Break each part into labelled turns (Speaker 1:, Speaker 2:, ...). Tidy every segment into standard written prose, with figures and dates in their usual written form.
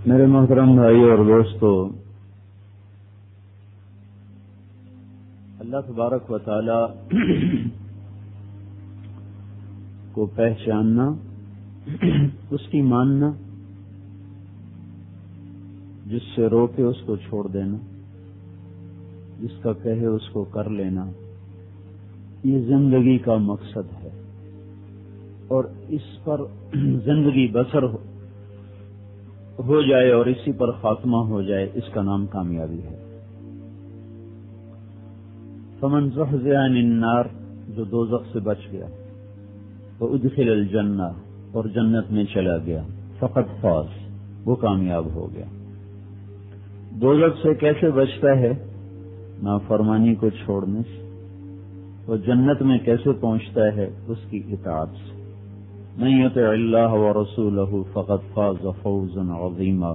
Speaker 1: میرے محترم بھائی اور دوستو، اللہ تبارک و تعالی کو پہچاننا، اس کی ماننا، جس سے روکے اس کو چھوڑ دینا، جس کا کہے اس کو کر لینا، یہ زندگی کا مقصد ہے، اور اس پر زندگی بسر ہو جائے اور اسی پر خاتمہ ہو جائے، اس کا نام کامیابی ہے۔ فمن زحزح عن النار، جو دوزخ سے بچ گیا، وادخل الجنہ، اور جنت میں چلا گیا، فقد فاز، وہ کامیاب ہو گیا۔ دوزخ سے کیسے بچتا ہے؟ نافرمانی کو چھوڑنے سے۔ وہ جنت میں کیسے پہنچتا ہے؟ اس کی اطاعت سے۔ من یطع اللہ ورسولہ فقد فاز فوزا عظیما،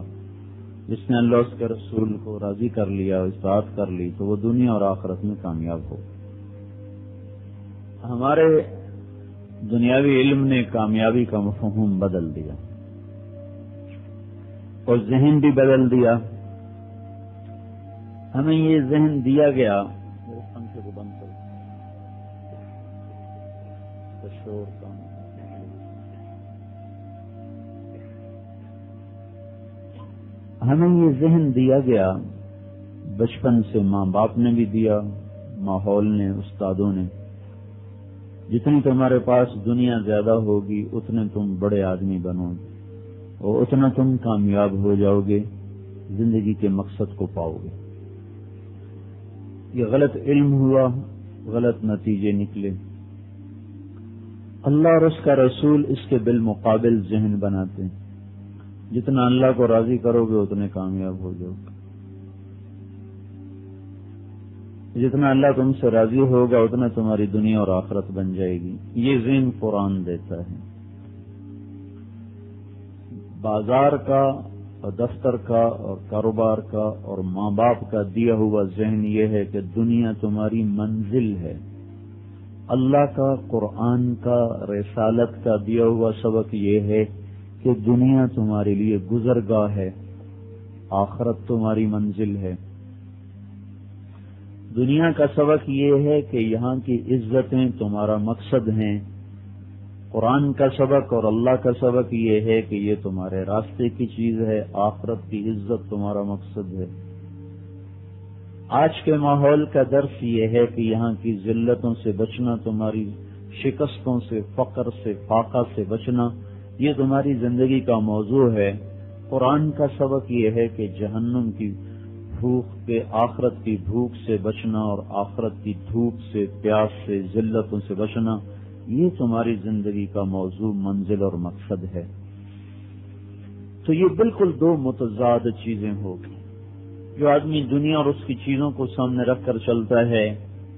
Speaker 1: جس نے اللہ اس کے رسول کو راضی کر لیا، اطاعت کر لی، تو وہ دنیا اور آخرت میں کامیاب ہو۔ ہمارے دنیاوی علم نے کامیابی کا مفہوم بدل دیا اور ذہن بھی بدل دیا۔ ہمیں یہ ذہن دیا گیا، میرے پنکھے کو بند کرو، شور کم۔ ہمیں یہ ذہن دیا گیا بچپن سے، ماں باپ نے بھی دیا، ماحول نے، استادوں نے، جتنی تمہارے پاس دنیا زیادہ ہوگی اتنے تم بڑے آدمی بنو گے اور اتنا تم کامیاب ہو جاؤ گے، زندگی کے مقصد کو پاؤ گے۔ یہ غلط علم ہوا، غلط نتیجے نکلے۔ اللہ اور اس کا رسول اس کے بالمقابل ذہن بناتے ہیں، جتنا اللہ کو راضی کرو گے اتنے کامیاب ہو جاؤ گے، جتنا اللہ تم سے راضی ہوگا اتنا تمہاری دنیا اور آخرت بن جائے گی۔ یہ ذہن قرآن دیتا ہے۔ بازار کا اور دفتر کا اور کاروبار کا اور ماں باپ کا دیا ہوا ذہن یہ ہے کہ دنیا تمہاری منزل ہے۔ اللہ کا، قرآن کا، رسالت کا دیا ہوا سبق یہ ہے کہ دنیا تمہارے لیے گزرگاہ ہے، آخرت تمہاری منزل ہے۔ دنیا کا سبق یہ ہے کہ یہاں کی عزتیں تمہارا مقصد ہیں۔ قرآن کا سبق اور اللہ کا سبق یہ ہے کہ یہ تمہارے راستے کی چیز ہے، آخرت کی عزت تمہارا مقصد ہے۔ آج کے ماحول کا درس یہ ہے کہ یہاں کی ذلتوں سے بچنا، تمہاری شکستوں سے، فقر سے، فاقہ سے بچنا، یہ تمہاری زندگی کا موضوع ہے۔ قرآن کا سبق یہ ہے کہ جہنم کی بھوک کے، آخرت کی بھوک سے بچنا اور آخرت کی دھوپ سے، پیاس سے، ذلتوں سے بچنا، یہ تمہاری زندگی کا موضوع، منزل اور مقصد ہے۔ تو یہ بالکل دو متضاد چیزیں ہوگی۔ جو آدمی دنیا اور اس کی چیزوں کو سامنے رکھ کر چلتا ہے،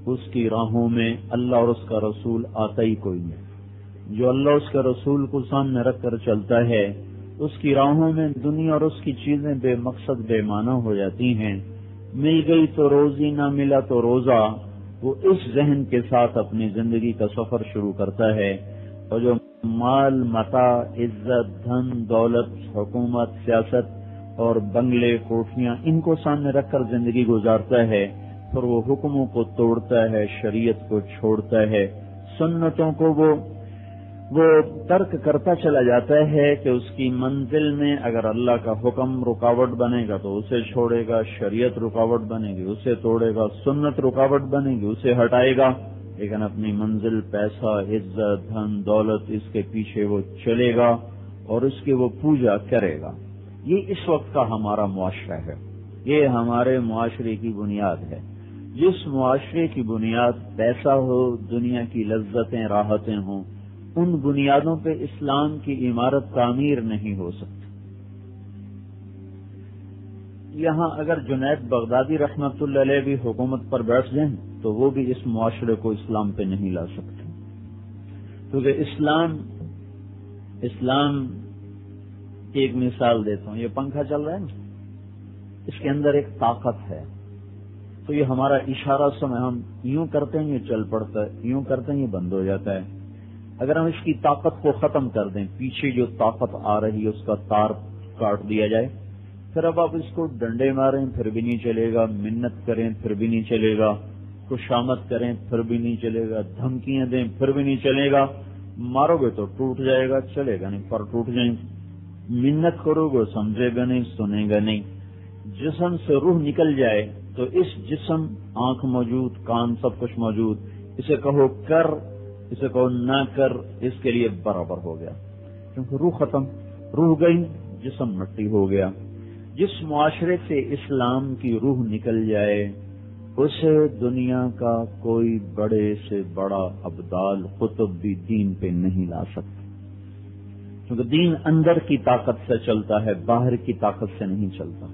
Speaker 1: اس کی راہوں میں اللہ اور اس کا رسول آتا ہی کوئی نہیں۔ جو اللہ اس کے رسول کو سامنے رکھ کر چلتا ہے، اس کی راہوں میں دنیا اور اس کی چیزیں بے مقصد، بے معنی ہو جاتی ہیں۔ مل گئی تو روزی، نہ ملا تو روزہ، وہ اس ذہن کے ساتھ اپنی زندگی کا سفر شروع کرتا ہے۔ اور جو مال، متاع، عزت، دھن، دولت، حکومت، سیاست اور بنگلے، کوٹھیاں، ان کو سامنے رکھ کر زندگی گزارتا ہے، پھر وہ حکموں کو توڑتا ہے، شریعت کو چھوڑتا ہے، سنتوں کو وہ ترک کرتا چلا جاتا ہے کہ اس کی منزل میں اگر اللہ کا حکم رکاوٹ بنے گا تو اسے چھوڑے گا، شریعت رکاوٹ بنے گی اسے توڑے گا، سنت رکاوٹ بنے گی اسے ہٹائے گا، لیکن اپنی منزل، پیسہ، عزت، دھن، دولت، اس کے پیچھے وہ چلے گا اور اس کی وہ پوجا کرے گا۔ یہ اس وقت کا ہمارا معاشرہ ہے، یہ ہمارے معاشرے کی بنیاد ہے۔ جس معاشرے کی بنیاد پیسہ ہو، دنیا کی لذتیں، راحتیں ہوں، ان بنیادوں پہ اسلام کی عمارت تعمیر نہیں ہو سکتی۔ یہاں اگر جنید بغدادی رحمت اللہ علیہ بھی حکومت پر بیٹھ جائیں تو وہ بھی اس معاشرے کو اسلام پہ نہیں لا سکتے، کیونکہ اسلام کی ایک مثال دیتا ہوں۔ یہ پنکھا چل رہا ہے نا، اس کے اندر ایک طاقت ہے، تو یہ ہمارا اشارہ سمے ہم یوں کرتے ہیں یہ چل پڑتا ہے، یوں کرتے ہیں یہ بند ہو جاتا ہے۔ اگر ہم اس کی طاقت کو ختم کر دیں، پیچھے جو طاقت آ رہی ہے اس کا تار کاٹ دیا جائے پھر اب آپ اس کو ڈنڈے ماریں پھر بھی نہیں چلے گا، منت کریں پھر بھی نہیں چلے گا، خوشامد کریں پھر بھی نہیں چلے گا، دھمکیاں دیں پھر بھی نہیں چلے گا، مارو گے تو ٹوٹ جائے گا، چلے گا نہیں، پر ٹوٹ جائیں گے، منت کرو گے سمجھے گا نہیں، سنے گا نہیں۔ جسم سے روح نکل جائے تو اس جسم، آنکھ موجود، کان سب کچھ موجود، اسے کہو کر، اسے کہو نہ کر، اس کے لیے برابر ہو گیا، کیونکہ روح ختم، روح گئی، جسم مٹی ہو گیا۔ جس معاشرے سے اسلام کی روح نکل جائے اسے دنیا کا کوئی بڑے سے بڑا ابدال قطب بھی دین پہ نہیں لا سکتا، کیونکہ دین اندر کی طاقت سے چلتا ہے، باہر کی طاقت سے نہیں چلتا۔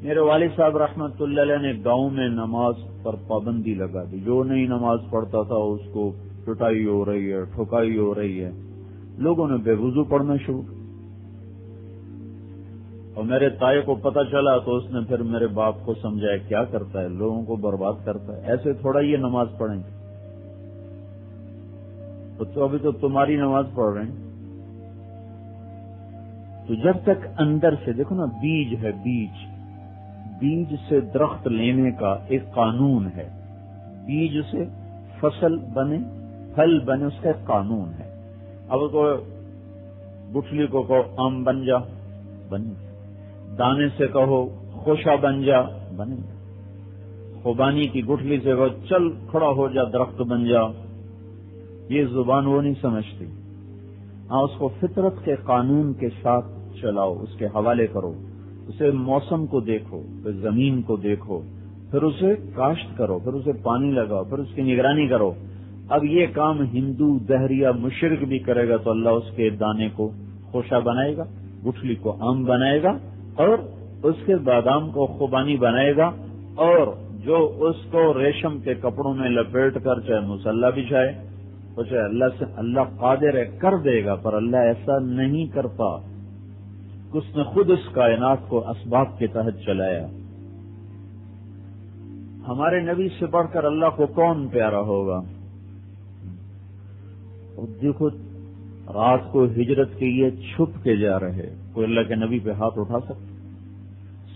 Speaker 1: میرے والد صاحب رحمت اللہ علیہ نے گاؤں میں نماز پر پابندی لگا دی، جو نہیں نماز پڑھتا تھا اس کو پٹائی ہو رہی ہے، ٹھکائی ہو رہی ہے، لوگوں نے بے وضو پڑھنا شروع کیا، اور میرے تائے کو پتہ چلا تو اس نے پھر میرے باپ کو سمجھایا کیا کرتا ہے، لوگوں کو برباد کرتا ہے، ایسے تھوڑا یہ نماز پڑھیں گے، تو ابھی تو تمہاری نماز پڑھ رہے ہیں۔ تو جب تک اندر سے دیکھو نا، بیج ہے، بیج سے درخت لینے کا ایک قانون ہے، بیج سے فصل بنے، پھل بنے، اس کا ایک قانون ہے۔ اب کو گٹھلی کو کہو آم بن جا، بنے، دانے سے کہو خوشا بن جا، بنے، خوبانی کی گٹھلی سے کہو چل کھڑا ہو جا، درخت بن جا، یہ زبان وہ نہیں سمجھتی، ہاں اس کو فطرت کے قانون کے ساتھ چلاؤ، اس کے حوالے کرو، اسے موسم کو دیکھو، پھر زمین کو دیکھو، پھر اسے کاشت کرو، پھر اسے پانی لگاؤ، پھر اس کی نگرانی کرو۔ اب یہ کام ہندو، دہریہ، مشرک بھی کرے گا تو اللہ اس کے دانے کو خوشا بنائے گا، گٹھلی کو آم بنائے گا، اور اس کے بادام کو خوبانی بنائے گا، اور جو اس کو ریشم کے کپڑوں میں لپیٹ کر چاہے مسلح بچھائے، تو چاہے اللہ قادر ہے کر دے گا، پر اللہ ایسا نہیں کرتا، اس نے خود اس کائنات کو اسباب کے تحت چلایا۔ ہمارے نبی سے بڑھ کر اللہ کو کون پیارا ہوگا؟ اور دیکھو رات کو ہجرت کے لیے چھپ کے جا رہے، کوئی اللہ کے نبی پہ ہاتھ اٹھا سکتا؟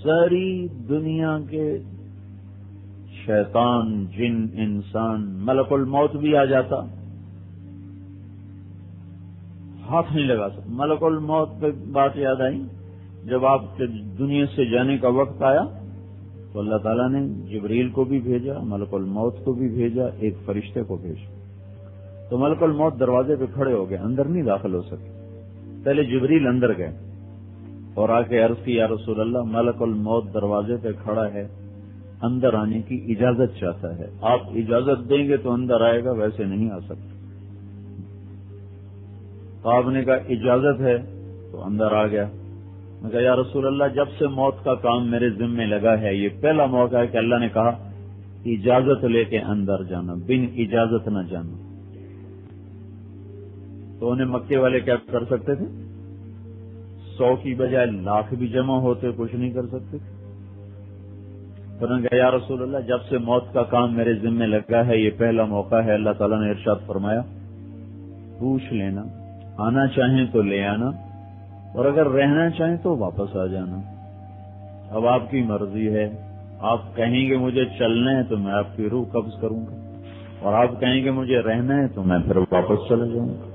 Speaker 1: ساری دنیا کے شیطان، جن، انسان، ملک الموت بھی آ جاتا، ہاتھ نہیں لگا سکتا۔ ملک الموت پہ بات یاد آئی، جب آپ کے دنیا سے جانے کا وقت آیا تو اللہ تعالیٰ نے جبریل کو بھی بھیجا، ملک الموت کو بھی بھیجا، ایک فرشتے کو بھیجا، تو ملک الموت دروازے پہ کھڑے ہو گئے، اندر نہیں داخل ہو سکے۔ پہلے جبریل اندر گئے اور آ کے عرض کی یا رسول اللہ، ملک الموت دروازے پہ کھڑا ہے، اندر آنے کی اجازت چاہتا ہے، آپ اجازت دیں گے تو اندر آئے گا، ویسے نہیں آ سکتا۔ تو آپ نے کہا اجازت ہے، تو اندر آ گیا۔ میں کہا یا رسول اللہ، جب سے موت کا کام میرے ذمے لگا ہے یہ پہلا موقع ہے کہ اللہ نے کہا اجازت لے کے اندر جانا، بن اجازت نہ جانا۔ تو انہیں مکے والے کیا کر سکتے تھے؟ 100 کی بجائے لاکھ بھی جمع ہوتے، کچھ نہیں کر سکتے تھے۔ تو انہوں نے کہا یا رسول اللہ، جب سے موت کا کام میرے ذمے لگا ہے یہ پہلا موقع ہے، اللہ تعالیٰ نے ارشاد فرمایا پوچھ لینا، آنا چاہیں تو لے آنا، اور اگر رہنا چاہیں تو واپس آ جانا، اب آپ کی مرضی ہے، آپ کہیں گے مجھے چلنا ہے تو میں آپ کی روح قبض کروں گا، اور آپ کہیں گے مجھے رہنا ہے تو میں پھر واپس چلا جاؤں گا۔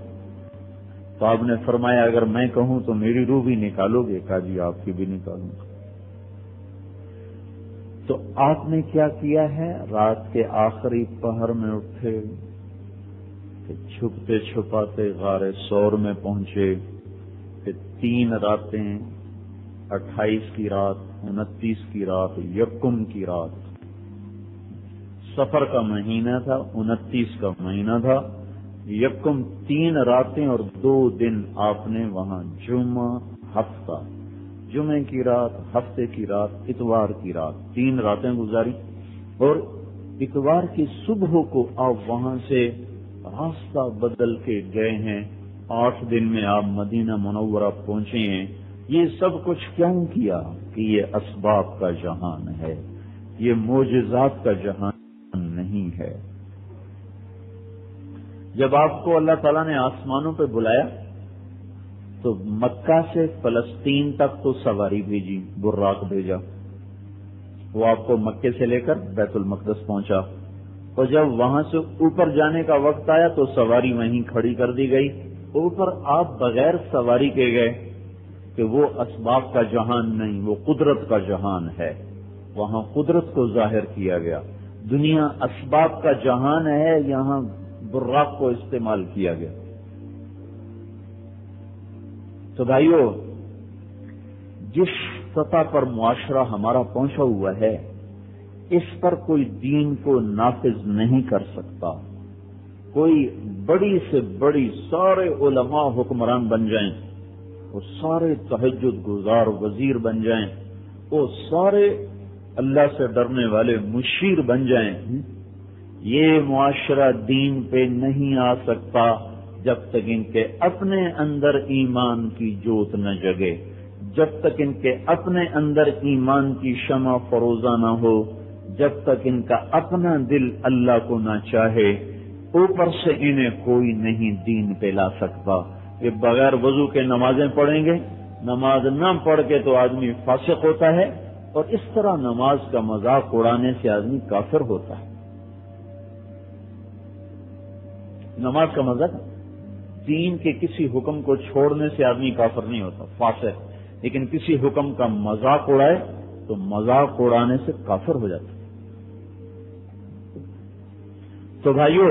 Speaker 1: تو آپ نے فرمایا اگر میں کہوں تو میری روح بھی نکالو گے؟ کہا جی آپ کی بھی نکالوں گا۔ تو آپ نے کیا کیا ہے؟ رات کے آخری پہر میں اٹھے کہ چھپتے چھپاتے غار سور میں پہنچے، کہ 3 راتیں، 28 کی رات، 29 کی رات، یکم کی رات، سفر کا مہینہ تھا، 29 کا مہینہ تھا، یکم 3 راتیں اور 2 دن آپ نے وہاں جمعہ، ہفتہ، جمعے کی رات، ہفتے کی رات، اتوار کی رات، 3 راتیں گزاری، اور اتوار کی صبح کو آپ وہاں سے راستہ بدل کے گئے ہیں، 8 دن میں آپ مدینہ منورہ پہنچے ہیں۔ یہ سب کچھ کیوں کیا؟ کہ یہ اسباب کا جہان ہے، یہ معجزات کا جہان نہیں ہے۔ جب آپ کو اللہ تعالیٰ نے آسمانوں پہ بلایا تو مکہ سے فلسطین تک تو سواری بھیجی، براق بھیجا، وہ آپ کو مکے سے لے کر بیت المقدس پہنچا، اور جب وہاں سے اوپر جانے کا وقت آیا تو سواری وہیں کھڑی کر دی گئی۔ اوپر آپ بغیر سواری کے گئے کہ وہ اسباب کا جہان نہیں، وہ قدرت کا جہان ہے، وہاں قدرت کو ظاہر کیا گیا۔ دنیا اسباب کا جہان ہے، یہاں براق کو استعمال کیا گیا۔ تو بھائیو، جس سطح پر معاشرہ ہمارا پہنچا ہوا ہے، اس پر کوئی دین کو نافذ نہیں کر سکتا۔ کوئی بڑی سے بڑی سارے علماء حکمران بن جائیں، وہ سارے تہجد گزار وزیر بن جائیں، وہ سارے اللہ سے ڈرنے والے مشیر بن جائیں، یہ معاشرہ دین پہ نہیں آ سکتا جب تک ان کے اپنے اندر ایمان کی جوت نہ جگے، جب تک ان کے اپنے اندر ایمان کی شمع فروزہ نہ ہو، جب تک ان کا اپنا دل اللہ کو نہ چاہے، اوپر سے انہیں کوئی نہیں دین پہ لا سکتا۔ یہ بغیر وضو کے نمازیں پڑھیں گے، نماز نہ پڑھ کے تو آدمی فاسق ہوتا ہے، اور اس طرح نماز کا مذاق اڑانے سے آدمی کافر ہوتا ہے۔ نماز کا مذاق، دین کے کسی حکم کو چھوڑنے سے آدمی کافر نہیں ہوتا، فاسق، لیکن کسی حکم کا مذاق اڑائے تو مذاق اڑانے سے کافر ہو جاتا ہے۔ تو بھائیو،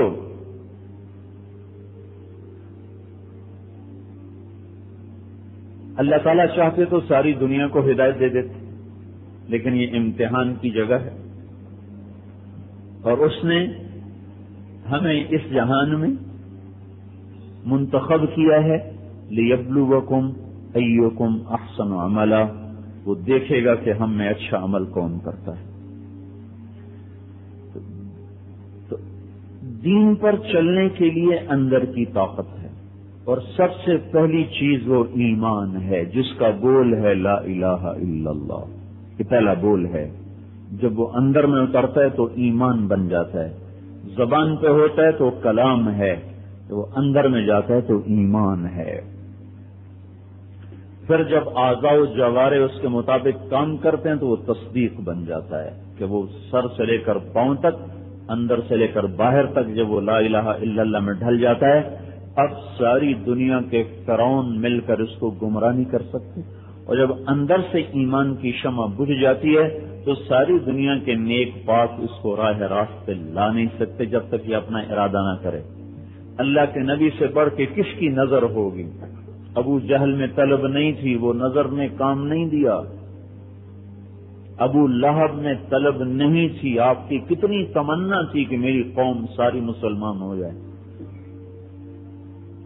Speaker 1: اللہ تعالیٰ چاہتے تو ساری دنیا کو ہدایت دے دیتے، لیکن یہ امتحان کی جگہ ہے، اور اس نے ہمیں اس جہان میں منتخب کیا ہے لیبلوکم ایکم احسن عملا، وہ دیکھے گا کہ ہم میں اچھا عمل کون کرتا ہے۔ تو دین پر چلنے کے لیے اندر کی طاقت ہے، اور سب سے پہلی چیز وہ ایمان ہے، جس کا بول ہے لا الہ الا اللہ، یہ پہلا بول ہے۔ جب وہ اندر میں اترتا ہے تو ایمان بن جاتا ہے، زبان پہ ہوتا ہے تو کلام ہے، تو وہ اندر میں جاتا ہے تو ایمان ہے۔ پھر جب اعضاء و جوارے اس کے مطابق کام کرتے ہیں تو وہ تصدیق بن جاتا ہے کہ وہ سر سے لے کر پاؤں تک، اندر سے لے کر باہر تک جب وہ لا الہ الا اللہ میں ڈھل جاتا ہے، اب ساری دنیا کے فرعون مل کر اس کو گمراہ نہیں کر سکتے، اور جب اندر سے ایمان کی شمع بجھ جاتی ہے تو ساری دنیا کے نیک پاک اس کو راہ راست پہ لا نہیں سکتے جب تک یہ اپنا ارادہ نہ کرے۔ اللہ کے نبی سے بڑھ کے کس کی نظر ہوگی؟ ابو جہل میں طلب نہیں تھی، وہ نظر نے کام نہیں دیا۔ ابو لہب میں طلب نہیں تھی، آپ کی کتنی تمنا تھی کہ میری قوم ساری مسلمان ہو جائے،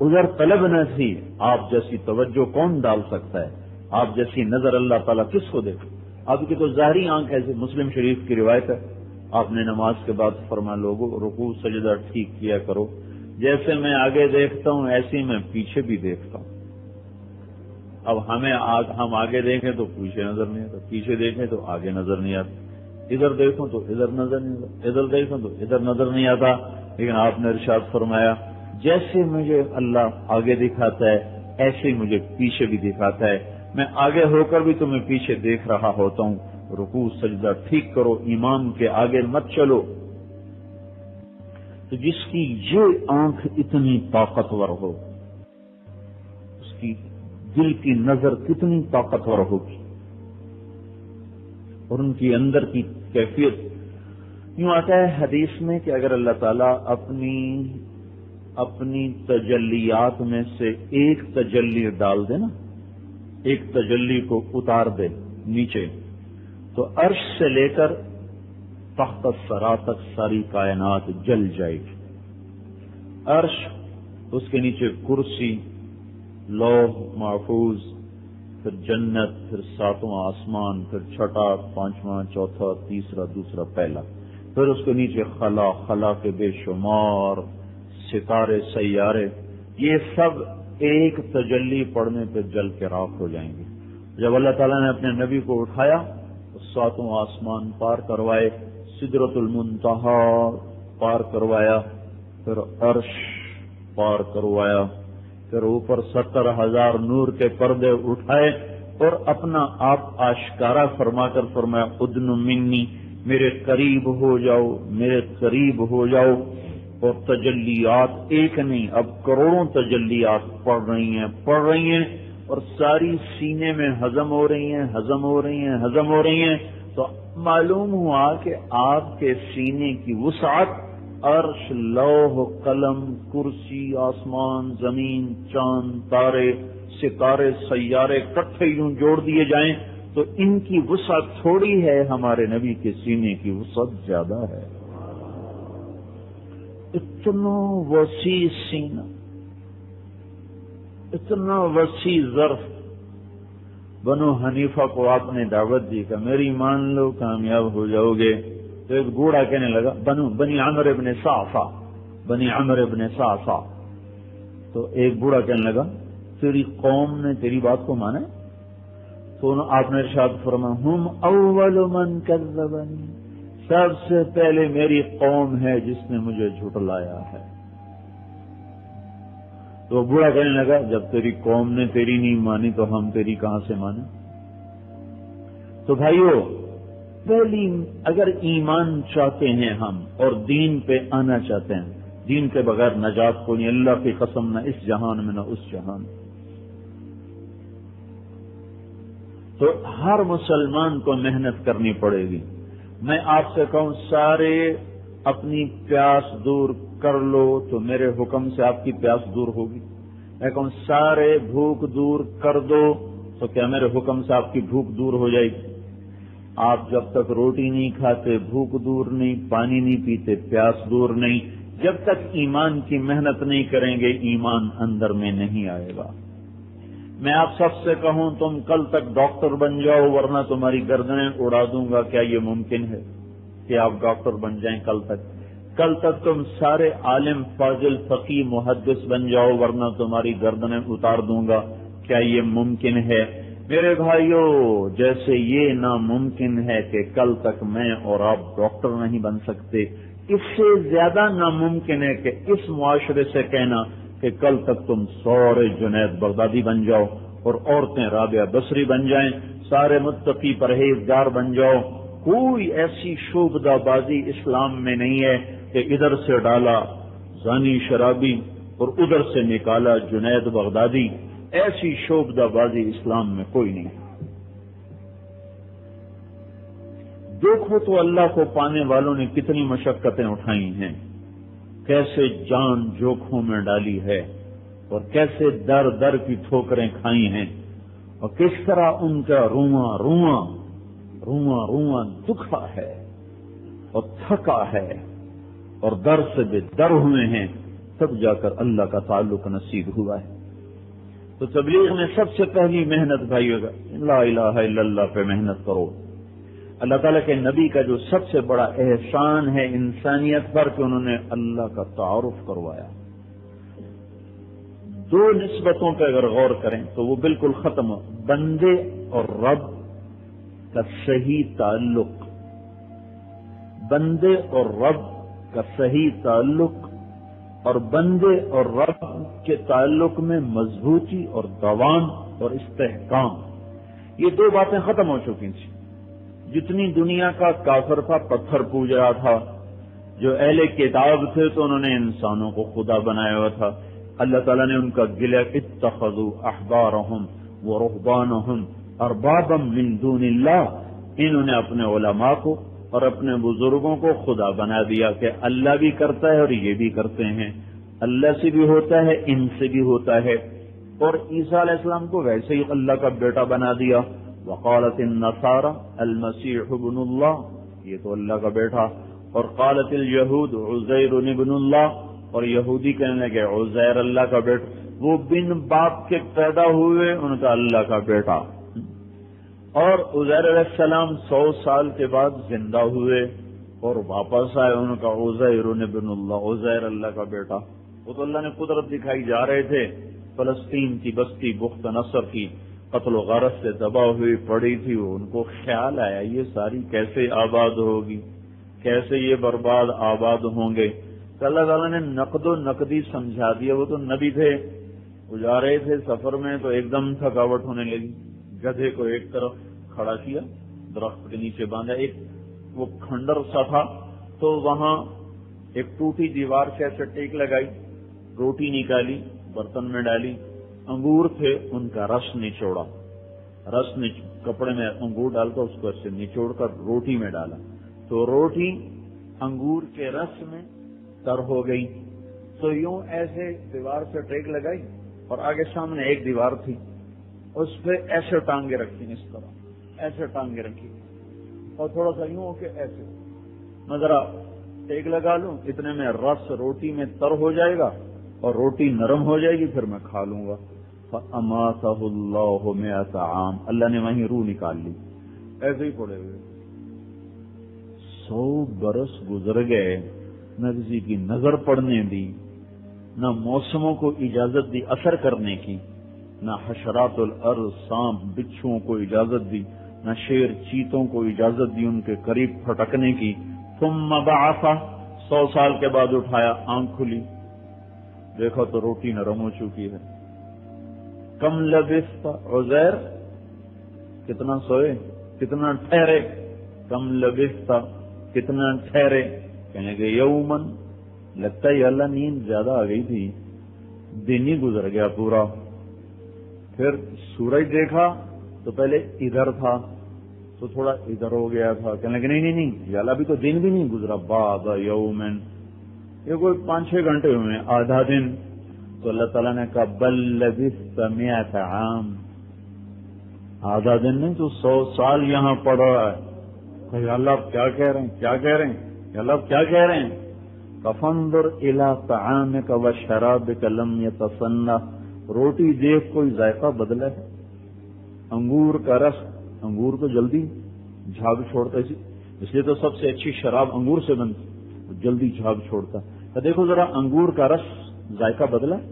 Speaker 1: ادھر طلب نہ تھی۔ آپ جیسی توجہ کون ڈال سکتا ہے؟ آپ جیسی نظر اللہ تعالیٰ کس کو دے؟ آپ کی تو ظاہری آنکھ ایسے، مسلم شریف کی روایت ہے، آپ نے نماز کے بعد فرمایا لوگوں رکوع سجدہ ٹھیک کیا کرو، جیسے میں آگے دیکھتا ہوں ایسے میں پیچھے بھی دیکھتا ہوں۔ اب ہم آگے دیکھیں تو پیچھے نظر نہیں آتا، پیچھے دیکھیں تو آگے نظر نہیں آتا، ادھر دیکھوں تو ادھر نظر نہیں آتا، ادھر دیکھوں تو ادھر نظر نہیں آتا۔ لیکن آپ نے ارشاد فرمایا جیسے مجھے اللہ آگے دکھاتا ہے ایسے ہی مجھے پیچھے بھی دکھاتا ہے، میں آگے ہو کر بھی تمہیں پیچھے دیکھ رہا ہوتا ہوں۔ رکوع سجدہ ٹھیک کرو، امام کے آگے مت چلو۔ تو جس کی یہ آنکھ اتنی طاقتور ہو، اس کی دل کی نظر کتنی طاقتور ہوگی، اور ان کی اندر کی کیفیت یوں آتا ہے حدیث میں کہ اگر اللہ تعالیٰ اپنی تجلیات میں سے ایک تجلی ڈال دے نا، ایک تجلی کو اتار دے نیچے، تو عرش سے لے کر تحت الثری تک ساری کائنات جل جائے گی۔ عرش، اس کے نیچے کرسی، لوح محفوظ، پھر جنت، پھر ساتواں آسمان، پھر چھٹا، پانچواں، چوتھا، تیسرا، دوسرا، پہلا، پھر اس کے نیچے خلا کے بے شمار ستارے، سیارے، یہ سب ایک تجلی پڑنے پہ جل کے راکھ ہو جائیں گے۔ جب اللہ تعالیٰ نے اپنے نبی کو اٹھایا تو ساتواں آسمان پار کروائے، سدرۃ المنتہا پار کروایا، پھر عرش پار کروایا، پھر اوپر 70,000 نور کے پردے اٹھائے اور اپنا آپ آشکارا فرما کر فرمایا ادن منی، میرے قریب ہو جاؤ، میرے قریب ہو جاؤ. اور تجلیات ایک نہیں، اب کروڑوں تجلیات پڑ رہی ہیں اور ساری سینے میں ہضم ہو رہی ہیں. تو معلوم ہوا کہ آپ کے سینے کی وسعت عرش، لوح، قلم، کرسی، آسمان، زمین، چاند، تارے، ستارے، سیارے کٹھے یوں جوڑ دیے جائیں تو ان کی وسعت تھوڑی ہے، ہمارے نبی کے سینے کی وسعت زیادہ ہے. اتنا وسیع سینہ، اتنا وسیع ظرف. بنو حنیفہ کو آپ نے دعوت دی کہ میری مان لو کامیاب ہو جاؤ گے. تو ایک بوڑھا کہنے لگا بنی عمرو ابن صعصع. تو ایک بوڑھا کہنے لگا تیری قوم نے تیری بات کو مانا؟ تو آپ نے ارشاد فرمایا ہم اول من کذبنی، سب سے پہلے میری قوم ہے جس نے مجھے جھٹلایا ہے. تو بوڑھا کہنے لگا جب تیری قوم نے تیری نہیں مانی تو ہم تیری کہاں سے مانیں؟ تو بھائیو، پہلی اگر ایمان چاہتے ہیں ہم اور دین پہ آنا چاہتے ہیں، دین کے بغیر نجات کو نہیں، اللہ کی قسم، نہ اس جہان میں نہ اس جہان. تو ہر مسلمان کو محنت کرنی پڑے گی. میں آپ سے کہوں سارے اپنی پیاس دور کر لو تو میرے حکم سے آپ کی پیاس دور ہوگی. میں کہوں سارے بھوک دور کر دو تو کیا میرے حکم سے آپ کی بھوک دور ہو جائے گی؟ آپ جب تک روٹی نہیں کھاتے بھوک دور نہیں، پانی نہیں پیتے پیاس دور نہیں. جب تک ایمان کی محنت نہیں کریں گے ایمان اندر میں نہیں آئے گا. میں آپ سب سے کہوں تم کل تک ڈاکٹر بن جاؤ ورنہ تمہاری گردنیں اڑا دوں گا، کیا یہ ممکن ہے کہ آپ ڈاکٹر بن جائیں کل تک تم سارے عالم، فاضل، فقیہ، محدث بن جاؤ ورنہ تمہاری گردنیں اتار دوں گا، کیا یہ ممکن ہے؟ میرے بھائیو، جیسے یہ ناممکن ہے کہ کل تک میں اور آپ ڈاکٹر نہیں بن سکتے، اس سے زیادہ ناممکن ہے کہ اس معاشرے سے کہنا کہ کل تک تم سورے جنید بغدادی بن جاؤ اور عورتیں رابعہ بصری بن جائیں، سارے متقی پرہیزگار بن جاؤ. کوئی ایسی شعبدہ بازی اسلام میں نہیں ہے کہ ادھر سے ڈالا زانی شرابی اور ادھر سے نکالا جنید بغدادی. ایسی شعبدہ بازی اسلام میں کوئی نہیں. دیکھو تو اللہ کو پانے والوں نے کتنی مشقتیں اٹھائی ہیں، کیسے جان جوکھوں میں ڈالی ہے اور کیسے در در کی ٹھوکریں کھائی ہیں، اور کس طرح ان کا رواں دکھا ہے اور تھکا ہے اور در سے بے در ہوئے ہیں، تب جا کر اللہ کا تعلق نصیب ہوا ہے. تو تبلیغ میں سب سے پہلی محنت بھائیو لا الہ الا اللہ پہ محنت کرو. اللہ تعالیٰ کے نبی کا جو سب سے بڑا احسان ہے انسانیت پر کہ انہوں نے اللہ کا تعارف کروایا. دو نسبتوں پہ اگر غور کریں تو وہ بالکل ختم ہو. بندے اور رب کا صحیح تعلق، بندے اور رب کا صحیح تعلق اور بندے اور رب کے تعلق میں مضبوطی اور دوام اور استحکام، یہ دو باتیں ختم ہو چکی تھیں. جتنی دنیا کا کافر تھا پتھر پوج رہا تھا، جو اہل کتاب تھے تو انہوں نے انسانوں کو خدا بنایا ہوا تھا. اللہ تعالیٰ نے ان کا گلہ اتخذوا احبارهم ورهبانهم اربابا من دون اللہ، انہوں نے اپنے علماء کو اور اپنے بزرگوں کو خدا بنا دیا کہ اللہ بھی کرتا ہے اور یہ بھی کرتے ہیں، اللہ سے بھی ہوتا ہے ان سے بھی ہوتا ہے. اور عیسیٰ علیہ السلام کو ویسے ہی اللہ کا بیٹا بنا دیا. وقالت النصارى المسیح ابن اللہ، یہ تو اللہ کا بیٹا. اور قالت الیہود عزیر ابن اللہ، اور یہودی کہنے لگے عزیر اللہ کا بیٹا. وہ بن باپ کے پیدا ہوئے ان کا اللہ کا بیٹا. اور عزیر علیہ السلام 100 سال کے بعد زندہ ہوئے اور واپس آئے، ان کا عزیر ابن اللہ، عزیر اللہ کا بیٹا. وہ تو اللہ نے قدرت دکھائی جا رہے تھے. فلسطین کی بستی بخت نصر کی قتل و غارت سے تباہ ہوئی پڑی تھی، ان کو خیال آیا یہ ساری کیسے آباد ہوگی، کیسے یہ برباد آباد ہوں گے. تو اللہ تعالیٰ نے نقد و نقدی سمجھا دیا. وہ تو نبی تھے، وہ جا رہے تھے سفر میں تو ایک دم تھکاوٹ ہونے لگی، گدھے کو ایک طرف کھڑا کیا، درخت کے نیچے باندھا، ایک وہ کھنڈر سا تھا تو وہاں ایک ٹوٹی دیوار سے ایسے ٹیک لگائی، روٹی نکالی، برتن میں ڈالی، انگور تھے ان کا رس نچوڑا، کپڑے میں انگور ڈال کر اس کو ایسے نچوڑ کر روٹی میں ڈالا تو روٹی انگور کے رس میں تر ہو گئی۔ تو یوں ایسے دیوار سے ٹیک لگائی اور آگے سامنے ایک دیوار تھی، اس پہ ایسے ٹانگیں رکھی، اس طرح ایسے ٹانگیں رکھی اور تھوڑا سا یوں ہو کے ایسے میں ذرا ٹیک لگا لوں، اتنے میں رس روٹی میں تر ہو جائے گا اور روٹی نرم ہو جائے گی، پھر میں کھا لوں گا۔ فَأَمَاتَهُ اللَّهُ مِئَةَ عَامٍ، اللہ نے وہیں روح نکال لی، ایسے ہی پڑے ہوئے 100 برس گزر گئے، نہ کسی کی نظر پڑنے دی، نہ موسموں کو اجازت دی اثر کرنے کی، نہ حشرات الارض سانپ بچھوؤں کو اجازت دی، نہ شیر چیتوں کو اجازت دی ان کے قریب پھٹکنے کی۔ ثم بعث، 100 سال کے بعد اٹھایا، آنکھ کھلی، دیکھا تو روٹی نرم ہو چکی ہے۔ کم لبثت عزیر، کتنا سوئے، کتنا ٹھہرے، کم لبثت، کتنا ٹھہرے، کہنے کہ یومن، لگتا ہے اللہ نیند زیادہ آ گئی تھی، دن ہی گزر گیا پورا۔ پھر سورج دیکھا تو پہلے ادھر تھا تو تھوڑا ادھر ہو گیا تھا، کہنے کہ نہیں یا اللہ ابھی تو دن بھی نہیں گزرا، بعد یومن، یہ کوئی 5-6 گھنٹے ہوئے، آدھا دن۔ تو اللہ تعالیٰ نے کہا بل لبثت 100 عام، آدھا دن نہیں تو 100 سال یہاں پڑا ہے۔ کہ یا اللہ آپ کیا کہہ رہے ہیں، کیا کہہ رہے ہیں، یا اللہ آپ کیا کہہ رہے ہیں؟ فَفَانظُرْ إِلَىٰ طَعَامِكَ وَشَرَابِكَ لَمْ يَتَصَنَّ، روٹی دیکھ کوئی ذائقہ بدلا ہے، انگور کا رس، انگور تو جلدی جھاگ چھوڑتا ہے، اس لیے تو سب سے اچھی شراب انگور سے بنتی، جلدی جھاگ چھوڑتا ہے۔ دیکھو ذرا انگور کا رس ذائقہ بدلا ہے،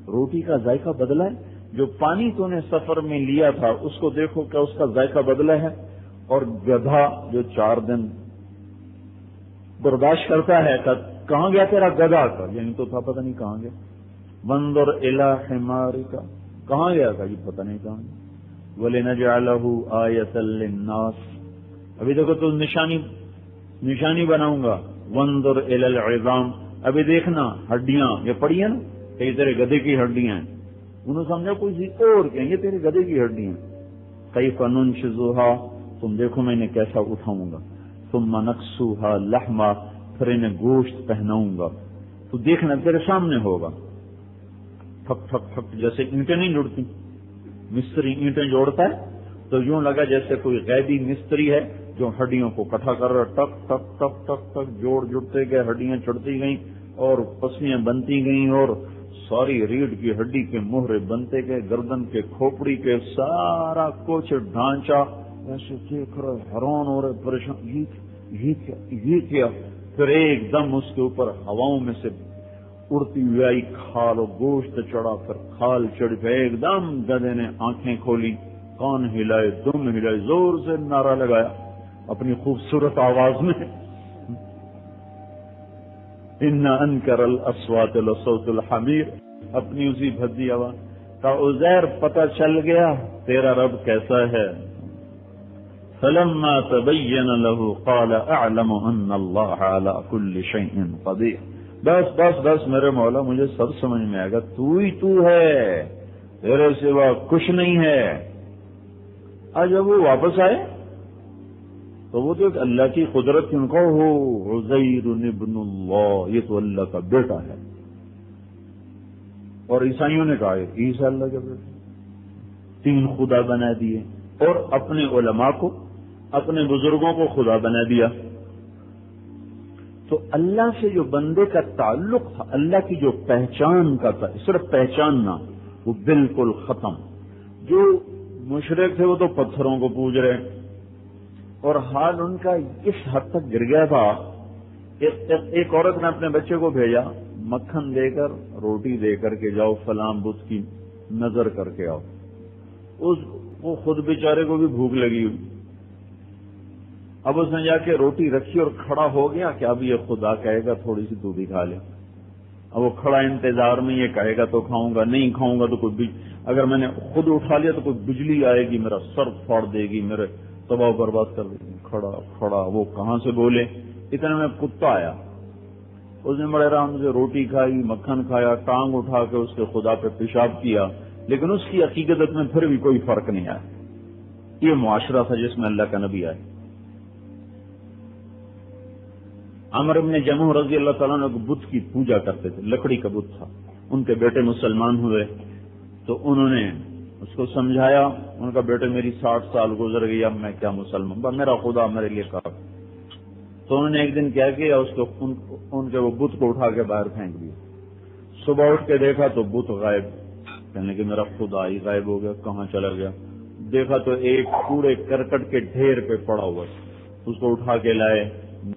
Speaker 1: روٹی کا ذائقہ بدلا ہے، جو پانی تو نے سفر میں لیا تھا اس کو دیکھو کیا اس کا ذائقہ بدلا ہے، اور گدھا جو 4 دن برداشت کرتا ہے، کہاں گیا تیرا گدھا کا، یعنی تو تھا پتہ نہیں کہاں گیا، وانظر الی حمارک، کہاں گیا تھا یہ پتہ نہیں کہاں گیا، وَلِنَجْعَلَهُ آیَةً لِلنَّاسِ، ابھی دیکھو تو نشانی بناؤں گا، وانظر الی العظام، ابھی دیکھنا ہڈیاں یہ پڑی ہیں نا کہ یہ تیرے گدھے کی ہڈیاں ہیں، انہوں نے سمجھا کوئی اور کہیں یہ تیرے گدھے کی ہڈیاں، کیف ننشزها، تم دیکھو میں انہیں کیسا اٹھاؤں گا، ثم نکسوها لحما، پھر انہیں گوشت پہناؤں گا، تو دیکھنا تیرے سامنے ہوگا، ٹھک ٹھک ٹھک، جیسے اینٹیں نہیں جڑتی، مستری اینٹیں جوڑتا ہے تو یوں لگا جیسے کوئی غیبی مستری ہے جو ہڈیوں کو کٹھا کر رہا، ٹک ٹک ٹک ٹک ٹک، جوڑ جڑتے گئے، ہڈیاں چڑھتی گئیں اور پسلیاں بنتی گئیں اور ساری ریڑھ کی ہڈی کے مہرے بنتے گئے، گردن کے کھوپڑی کے سارا کچھ ڈھانچہ ایسے دیکھ رہے، حیران ہو رہے، پریشان، یہ کیا، پھر ایک دم اس کے اوپر ہواؤں میں سے اڑتی ہوئی آئی کھال اور گوشت چڑھا، پھر کھال چڑھ پہ ایک دم گدھے نے آنکھیں کھولی، کان ہلائے، دم ہلائے، زور سے نعرہ لگایا اپنی خوبصورت آواز میں، ان انکر الاصوات لصوت الحمیر، اپنی اسی بھدی آواز کا عزیر پتہ چل گیا تیرا رب کیسا ہے۔ فلما تبین له قال اعلم ان اللہ علی کل شیء قدیر، بس میرے مولا مجھے سب سمجھ میں آئے گا، تو ہی تو ہے، تیرے سوا کچھ نہیں ہے۔ آج جب وہ واپس آئے تو وہ تو ایک اللہ کی قدرت ان کو ہو، عزیر ابن اللہ، یہ تو اللہ کا بیٹا ہے، اور عیسائیوں نے کہا عیسیٰ اللہ کا بیٹا، 3 خدا بنا دیے، اور اپنے علماء کو، اپنے بزرگوں کو خدا بنا دیا۔ تو اللہ سے جو بندے کا تعلق تھا، اللہ کی جو پہچان کا تھا، صرف پہچاننا، وہ بالکل ختم۔ جو مشرک تھے وہ تو پتھروں کو پوج رہے، اور حال ان کا اس حد تک گر گیا تھا، ایک عورت نے اپنے بچے کو بھیجا، مکھن دے کر، روٹی دے کر کے جاؤ فلاں بت کی نظر کر کے آؤ، وہ خود بیچارے کو بھی بھوک لگی ہوئی، اب اس نے جا کے روٹی رکھی اور کھڑا ہو گیا کہ اب یہ خدا کہے گا تھوڑی سی تو بھی کھا لے، اب وہ کھڑا انتظار میں، یہ کہے گا تو کھاؤں گا، نہیں کھاؤں گا تو کوئی اگر میں نے خود اٹھا لیا تو کوئی بجلی آئے گی، میرا سر پھاڑ دے گی، میرے تباہ برباد کر دے گی۔ کھڑا کھڑا وہ کہاں سے بولے، اتنے میں کتا آیا، اس نے بڑے آرام سے روٹی کھائی، مکھن کھایا، ٹانگ اٹھا کے اس کے خدا پہ پیشاب کیا، لیکن اس کی عقیدت میں پھر بھی کوئی فرق نہیں آیا۔ یہ معاشرہ تھا جس میں اللہ کا نبی آئے۔ عمر بن جموح رضی اللہ تعالیٰ نے بت کی پوجا کرتے تھے، لکڑی کا بت تھا، ان کے بیٹے مسلمان ہوئے تو انہوں نے اس کو سمجھایا، ان کا بیٹے میری 60 سال گزر گئی، اب میں کیا مسلمان، میرا خدا میرے لیے کہا۔ تو انہوں نے ایک دن کیا کیا، اس کو ان کے وہ بت کو اٹھا کے باہر پھینک دیا۔ صبح اٹھ کے دیکھا تو بت غائب، کہنے کہ میرا خدا ہی غائب ہو گیا، کہاں چلا گیا؟ دیکھا تو ایک پورے کرکٹ کے ڈھیر پہ پڑا ہوا، اس کو اٹھا کے لائے،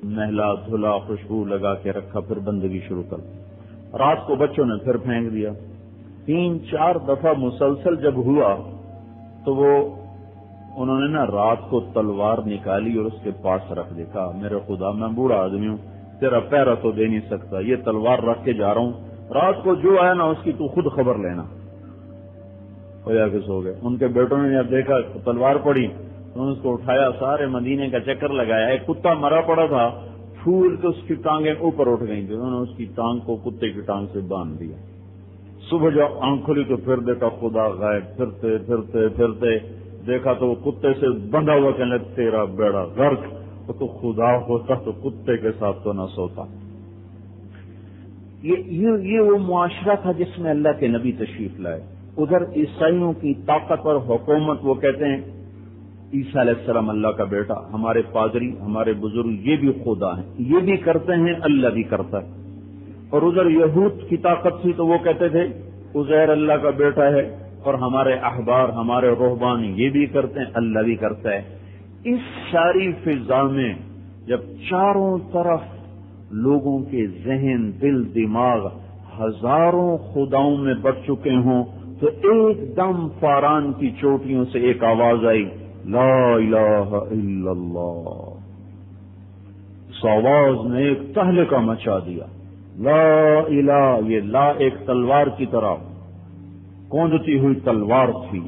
Speaker 1: نہلا دھلا خوشبو لگا کے رکھا، پھر بندگی شروع کر دی۔ رات کو بچوں نے پھر پھینک دیا۔ 3-4 دفعہ مسلسل جب ہوا تو وہ انہوں نے نا رات کو تلوار نکالی اور اس کے پاس رکھ دی، کہا میرے خدا میں بوڑھا آدمی ہوں، تیرا پیرا تو دے نہیں سکتا، یہ تلوار رکھ کے جا رہا ہوں، رات کو جو آیا نا اس کی تو خود خبر لینا۔ ہو کے سو گئے۔ ان کے بیٹوں نے جب دیکھا تلوار پڑی تو اس کو اٹھایا، سارے مدینے کا چکر لگایا، ایک کتا مرا پڑا تھا، پھول کے اس کی ٹانگیں اوپر اٹھ گئی تھی، انہوں نے اس کی ٹانگ کو کتے کی ٹانگ سے باندھ دیا۔ صبح جب آنکھ کھلی تو پھر دیکھا خدا غائب، پھرتے پھرتے پھرتے دیکھا تو وہ کتے سے بندھا ہوا، کہنے تیرا بیڑا غرق، تو خدا ہوتا تو کتے کے ساتھ تو نہ سوتا۔ یہ وہ معاشرہ تھا جس میں اللہ کے نبی تشریف لائے۔ ادھر عیسائیوں کی طاقت اور حکومت، وہ کہتے ہیں عیسیٰ علیہ السلام اللہ کا بیٹا، ہمارے پادری ہمارے بزرگ یہ بھی خدا ہیں، یہ بھی کرتے ہیں، اللہ بھی کرتا ہے۔ اور ادھر یہود کی طاقت تھی تو وہ کہتے تھے عزیر اللہ کا بیٹا ہے، اور ہمارے احبار ہمارے رہبان یہ بھی کرتے ہیں، اللہ بھی کرتا ہے۔ اس ساری فضا میں جب چاروں طرف لوگوں کے ذہن دل دماغ ہزاروں خداؤں میں بٹ چکے ہوں تو ایک دم فاران کی چوٹیوں سے ایک آواز آئی، لا الہ الا اللہ۔ اس آواز نے ایک تہلکہ مچا دیا۔ لا الہ، یہ لا ایک تلوار کی طرح کوندتی ہوئی تلوار تھی،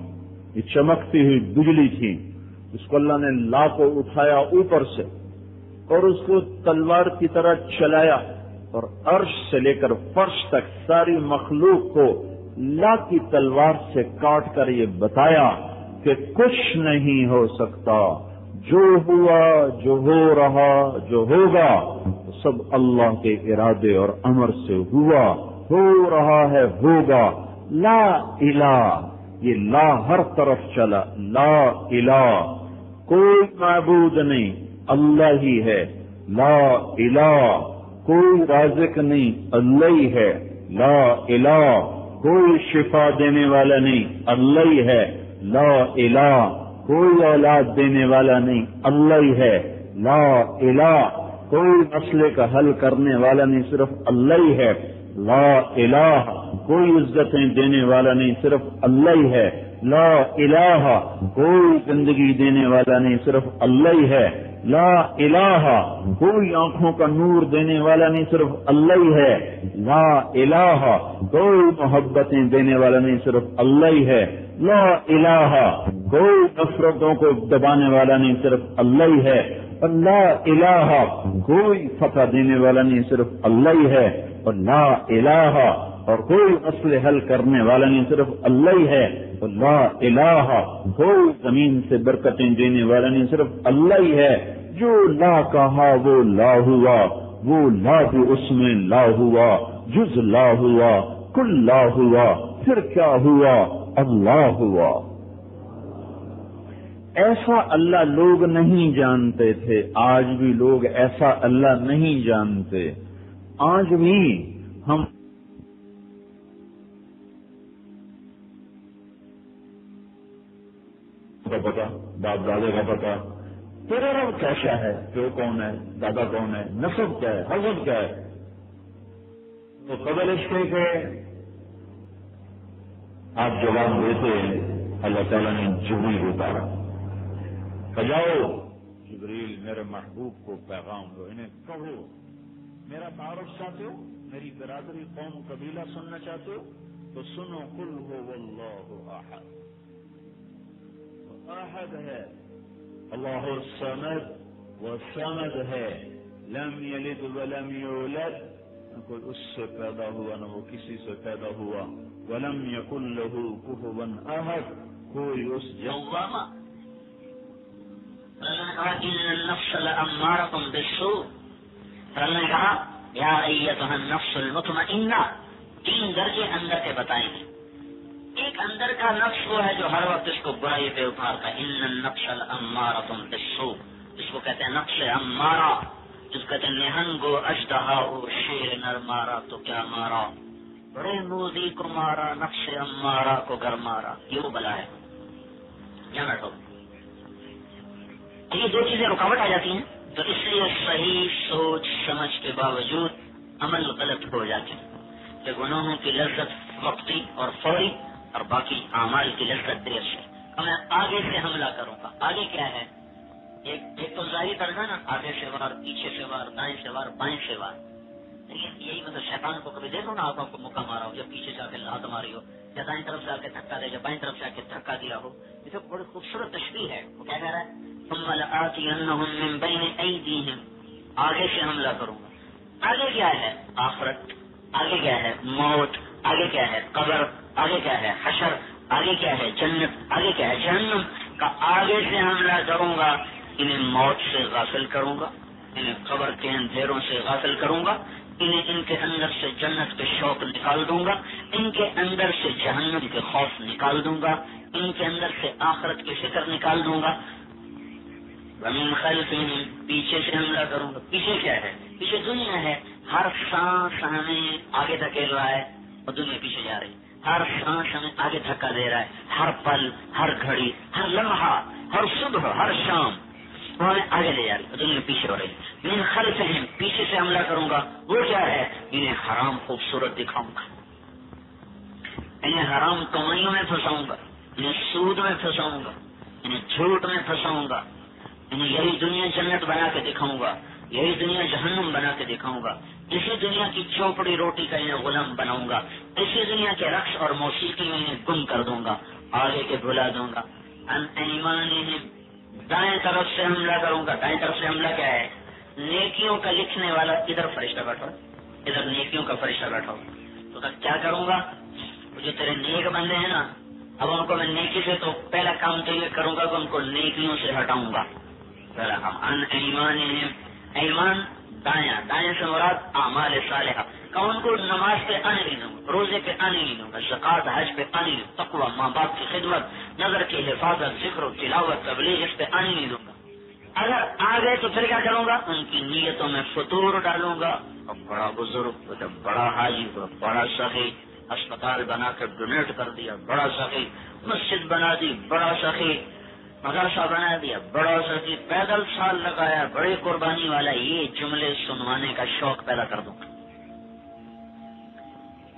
Speaker 1: یہ چمکتی ہوئی بجلی تھی۔ اس کو اللہ نے لا کو اٹھایا اوپر سے اور اس کو تلوار کی طرح چلایا، اور عرش سے لے کر فرش تک ساری مخلوق کو لا کی تلوار سے کاٹ کر یہ بتایا کہ کچھ نہیں ہو سکتا، جو ہوا، جو ہو رہا، جو ہوگا، سب اللہ کے ارادے اور امر سے ہوا، ہو رہا ہے، ہوگا۔ لا الہ، یہ لا ہر طرف چلا، لا الہ، کوئی معبود نہیں، اللہ ہی ہے۔ لا الہ، کوئی رازق نہیں، اللہ ہی ہے۔ لا الہ، کوئی شفا دینے والا نہیں، اللہ ہی ہے۔ لا الہ، کوئی اولاد دینے والا نہیں، اللہ ہی ہے۔ لا الہ، کوئی مسئلے کا حل کرنے والا نہیں، صرف اللہ ہی ہے۔ لا الہ، کوئی عزتیں دینے والا نہیں، صرف اللہ ہی ہے۔ لا الہ، کوئی زندگی دینے والا نہیں، صرف اللہ ہی ہے۔ لا الہ، کوئی آنکھوں کا نور دینے والا نہیں، صرف اللہ ہی ہے۔ لا الہ، کوئی محبتیں دینے والا نہیں، صرف اللہ ہی ہے۔ لا الہ، کوئی نفرتوں کو دبانے والا نہیں، صرف اللہ ہی ہے۔ اور لا الہ، کوئی فتح دینے والا نہیں، صرف اللہ ہی ہے۔ اور لا الہ، اور کوئی مسئلے حل کرنے والا نہیں، صرف اللہ ہی ہے۔ اور لا الہ، کوئی زمین سے برکتیں دینے والا نہیں، صرف اللہ ہی ہے۔ جو لا کہا وہ لا ہوا، وہ لا بھی اس میں لا ہوا، جز لا ہوا، کل لا ہوا، پھر کیا ہوا، اللہ ہوا۔ ایسا اللہ لوگ نہیں جانتے تھے، آج بھی لوگ ایسا اللہ نہیں جانتے۔ آج بھی ہم کا پتا، باپ دادے کا پتا، تیرا رب کیسا ہے، پیو کون ہے، دادا کون ہے، نسب کیا ہے، حسب کیا ہے، تو قبل اس کے آپ جواب دیتے اللہ تعالیٰ نے جبریل اتارا، بجاؤ جبریل میرے محبوب کو پیغام دو، انہیں کہو میرا تعارف چاہتے ہو، میری برادری قوم قبیلہ سننا چاہتے ہو تو سنو قل هو اللہ احد. احد ہے اللہ الصمد، والصمد ہے لم یلد ولم یولد، نہ کوئی اس سے پیدا ہوا نہ وہ کسی سے پیدا ہوا. ولم یکن لہ کفوا احد، کوئی اس جیسا.
Speaker 2: ان النفس لامارۃ بالسوء. اللہ نے کہا یا ایتھا النفس المطمئنہ، 3 درجے اندر کے بتائیں گے. ایک اندر کا نفس وہ ہے جو ہر وقت اس کو برائی پہ ابھارتا ہے. ان النفس لامارۃ بالسوء، اس کو کہتے ہیں نفس امارہ، جس کو کہتے ہیں نہنگو اژدہا شیر نر مارا تو کیا مارا، بڑے موذی کو مارا نفس امارہ کو گر مارا. یہ وہ بلا ہے. یہاں بیٹھو. یہ 2 چیزیں رکاوٹ آ جاتی ہیں تو اس سے صحیح سوچ سمجھ کے باوجود عمل غلط ہو جاتے ہیں. کہ گناہوں کی لذت وقتی اور فوری، اور باقی اعمال کی لذت دیر سے. اور میں آگے سے حملہ کروں گا. آگے کیا ہے؟ ایک تو ظاہری طرز ہے نا، آگے سے وار، پیچھے سے وار، دائیں سے وار، بائیں سے وار. لیکن یہی مطلب شیطان کو کبھی دیکھو نا آپ کو موقع مارا ہو، یا پیچھے سے آ کے ہاتھ ماری ہو، یا دائیں طرف سے آ کے دھکا دے، یا بائیں طرف سے آ کے دھکا دیا ہو. یہ تو بڑی خوبصورت تشبیہ ہے. وہ کیا کہہ رہا ہے؟ ثم لآتینہم من بین ایدیہم، آگے سے حملہ کروں گا. آگے کیا ہے؟ آخرت. آگے کیا ہے؟ موت. آگے کیا ہے؟ قبر. آگے کیا ہے؟ حشر. آگے کیا ہے؟ جنت. آگے کیا ہے؟ جہنم. کا آگے سے حملہ کروں گا. انہیں موت سے غافل کروں گا، انہیں قبر کے اندھیروں سے غافل کروں گا، انہیں ان کے اندر سے جنت کے شوق نکال دوں گا، ان کے اندر سے جہنم کے خوف نکال دوں گا، ان کے اندر سے آخرت کی فکر نکال دوں گا. ومن خلفہم، پیچھے سے حملہ کروں گا. پیچھے کیا ہے؟ پیچھے دنیا ہے. ہر سانس ہمیں آگے دھکیل رہا ہے اور دنیا پیچھے جا رہی. ہر سانس ہمیں آگے دھکا دے رہا ہے. ہر پل، ہر گھڑی، ہر لمحہ، ہر صبح، ہر شام وہ ہمیں آگے لے جا رہی ہے، دنیا پیچھے ہو رہی ہے. من خلفہم، پیچھے سے حملہ کروں گا. وہ کیا ہے؟ انہیں حرام خوبصورت دکھاؤں گا، انہیں حرام کمائیوں میں پھنساؤں گا، انہیں سود میں پھنساؤں گا، انہیں جھوٹ میں پھنساؤں گا، انہیں یہی دنیا جنت بنا کے دکھاؤں گا، یہی دنیا جہنم بنا کے دکھاؤں گا. اسی دنیا کی چوپڑی روٹی کا انہیں غلام بناؤں گا. اسی دنیا کے رقص اور موسیقی میں انہیں گم کر دوں گا، آگے کے بھلا دوں گا. ان ایمانہم، دائیں طرف سے حملہ کروں گا. دائیں طرف سے حملہ کیا ہے؟ نیکیوں کا لکھنے والا ادھر فرشتہ بیٹھا، ادھر نیکیوں کا فرشتہ بیٹھا. تو کیا کروں گا؟ جو تیرے نیک بندے ہیں نا، اب ان کو میں نیکی سے تو پہلا کام تو یہ کروں گا کہ ان کو نیکیوں سے ہٹاؤں گا. پہلا کام ان ایمانہم، ایمان دایاں، دایاں سے مراد اعمال صالحہ. کہ ان کو نماز پہ آنے نہیں دوں گا، روزے پہ آنے نہیں دوں گا، زکوٰۃ حج پہ آنے نہیں دوں گا، تقویٰ، ماں باپ کی خدمت، نظر کی حفاظت، ذکر و تلاوت، تبلیغ، اس پہ آنے نہیں دوں گا. اگر آ گئے تو پھر کیا کروں گا؟ ان کی نیتوں میں فطور ڈالوں گا. اور بڑا بزرگ، بڑا حاجی، بڑا سخی، اسپتال بنا کر ڈونیٹ کر دیا، بڑا سخی، مسجد بنا دی، بڑا سخی، مدرسہ بنا دیا، بڑا سخی، پیدل سال لگایا، بڑی قربانی والا. یہ جملے سنوانے کا شوق پیدا کر دوں.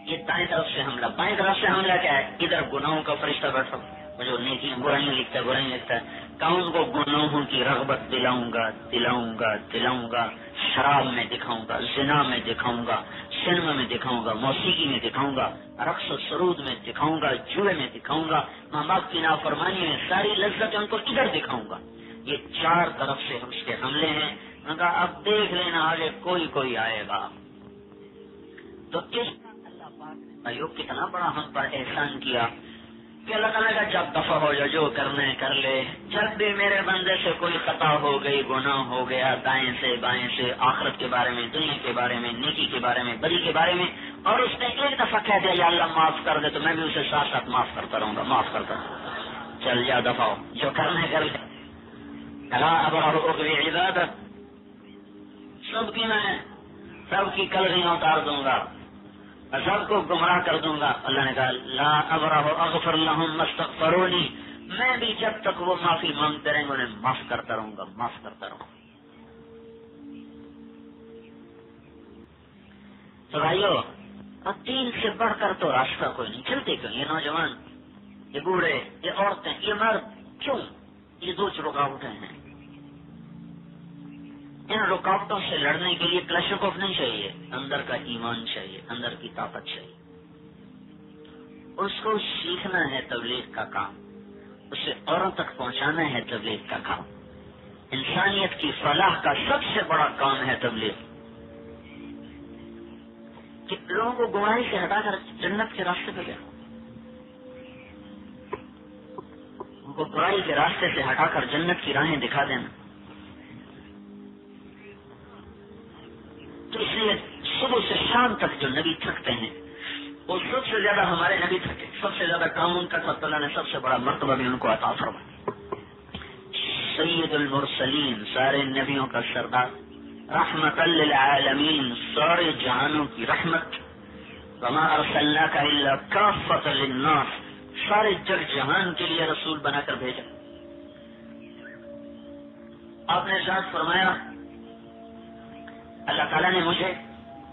Speaker 2: یہ دائیں طرف سے حملہ. بائیں طرف سے حملہ کیا ہے؟ ادھر گناہوں کا فرشتہ بیٹھا، جو نیکیاں برائیاں لکھتا ہے، برائیاں لکھتا ہے. کون کو گناہوں کی رغبت دلاؤں گا، دلاؤں گا، دلاؤں گا. شراب میں دکھاؤں گا، زنا میں دکھاؤں گا، سینما میں دکھاؤں گا، موسیقی میں دکھاؤں گا، رقص و سرود میں دکھاؤں گا، جوئے میں دکھاؤں گا، ماں باپ کی نافرمانی میں ساری لذت ان کو ادھر دکھاؤں گا. یہ 4 طرف سے اس کے حملے ہیں. میں نے کہا اب دیکھ لینا آگے کوئی آئے گا. تو اس اللہ پاک نے کتنا بڑا ہم پر احسان کیا کہ اللہ تعالیٰ کا جب دفع ہو جا، جو کرنا ہے کر لے. جب بھی میرے بندے سے کوئی خطا ہو گئی، گناہ ہو گیا، دائیں سے بائیں سے، آخرت کے بارے میں، دنیا کے بارے میں، نیکی کے بارے میں، بدی کے بارے میں، اور اس نے ایک دفعہ کہہ دیا یا اللہ معاف کر دے، تو میں بھی اسے ساتھ ساتھ معاف کرتا رہوں گا، معاف کرتا. چل جا دفع ہو، جو کرنا ہے کر لے. اب عبادت سب کی میں سب کی کلریاں اتار دوں گا، سب کو گمراہ کر دوں گا. اللہ نے کہا لا ابرح اغفر لهم مستغفرونی، میں بھی جب تک وہ معافی مانگتے رہیں گے انہیں معاف کرتا رہوں گا، معاف کرتا رہوں گا. تو بھائیو، دین سے بڑھ کر تو راستہ کوئی نہیں. چلتے کیوں یہ نوجوان، یہ بوڑھے، یہ عورتیں، یہ مرد، کیوں یہ 2 رکاوٹیں ہیں؟ ان رکاوٹوں سے لڑنے کے لیے کلشکوف نہیں چاہیے، اندر کا ایمان چاہیے، اندر کی طاقت چاہیے. اس کو سیکھنا ہے تبلیغ کا کام، اسے اوروں تک پہنچانا ہے تبلیغ کا کام. انسانیت کی فلاح کا سب سے بڑا کام ہے تبلیغ، کہ لوگوں کو گمراہی سے ہٹا کر جنت کے راستے پہ گیا، ان کو برائی کے راستے سے ہٹا کر جنت کی راہیں دکھا دینا. تو اس لیے صبح سے شام تک جو نبی تھکتے ہیں وہ سب سے زیادہ ہمارے نبی تھکے، سب سے زیادہ کام ان کا اللہ نے سب سے بڑا مرتبہ بھی ان کو عطا فرمایا. سید المرسلین، سارے نبیوں کا سردار، رحمت للعالمین، سارے جہانوں کی رحمت. وما ارسلناک الا کافۃ للناس، سارے جگ جہان کے لیے رسول بنا کر بھیجا. آپ نے ارشاد فرمایا اللہ تعالیٰ نے مجھے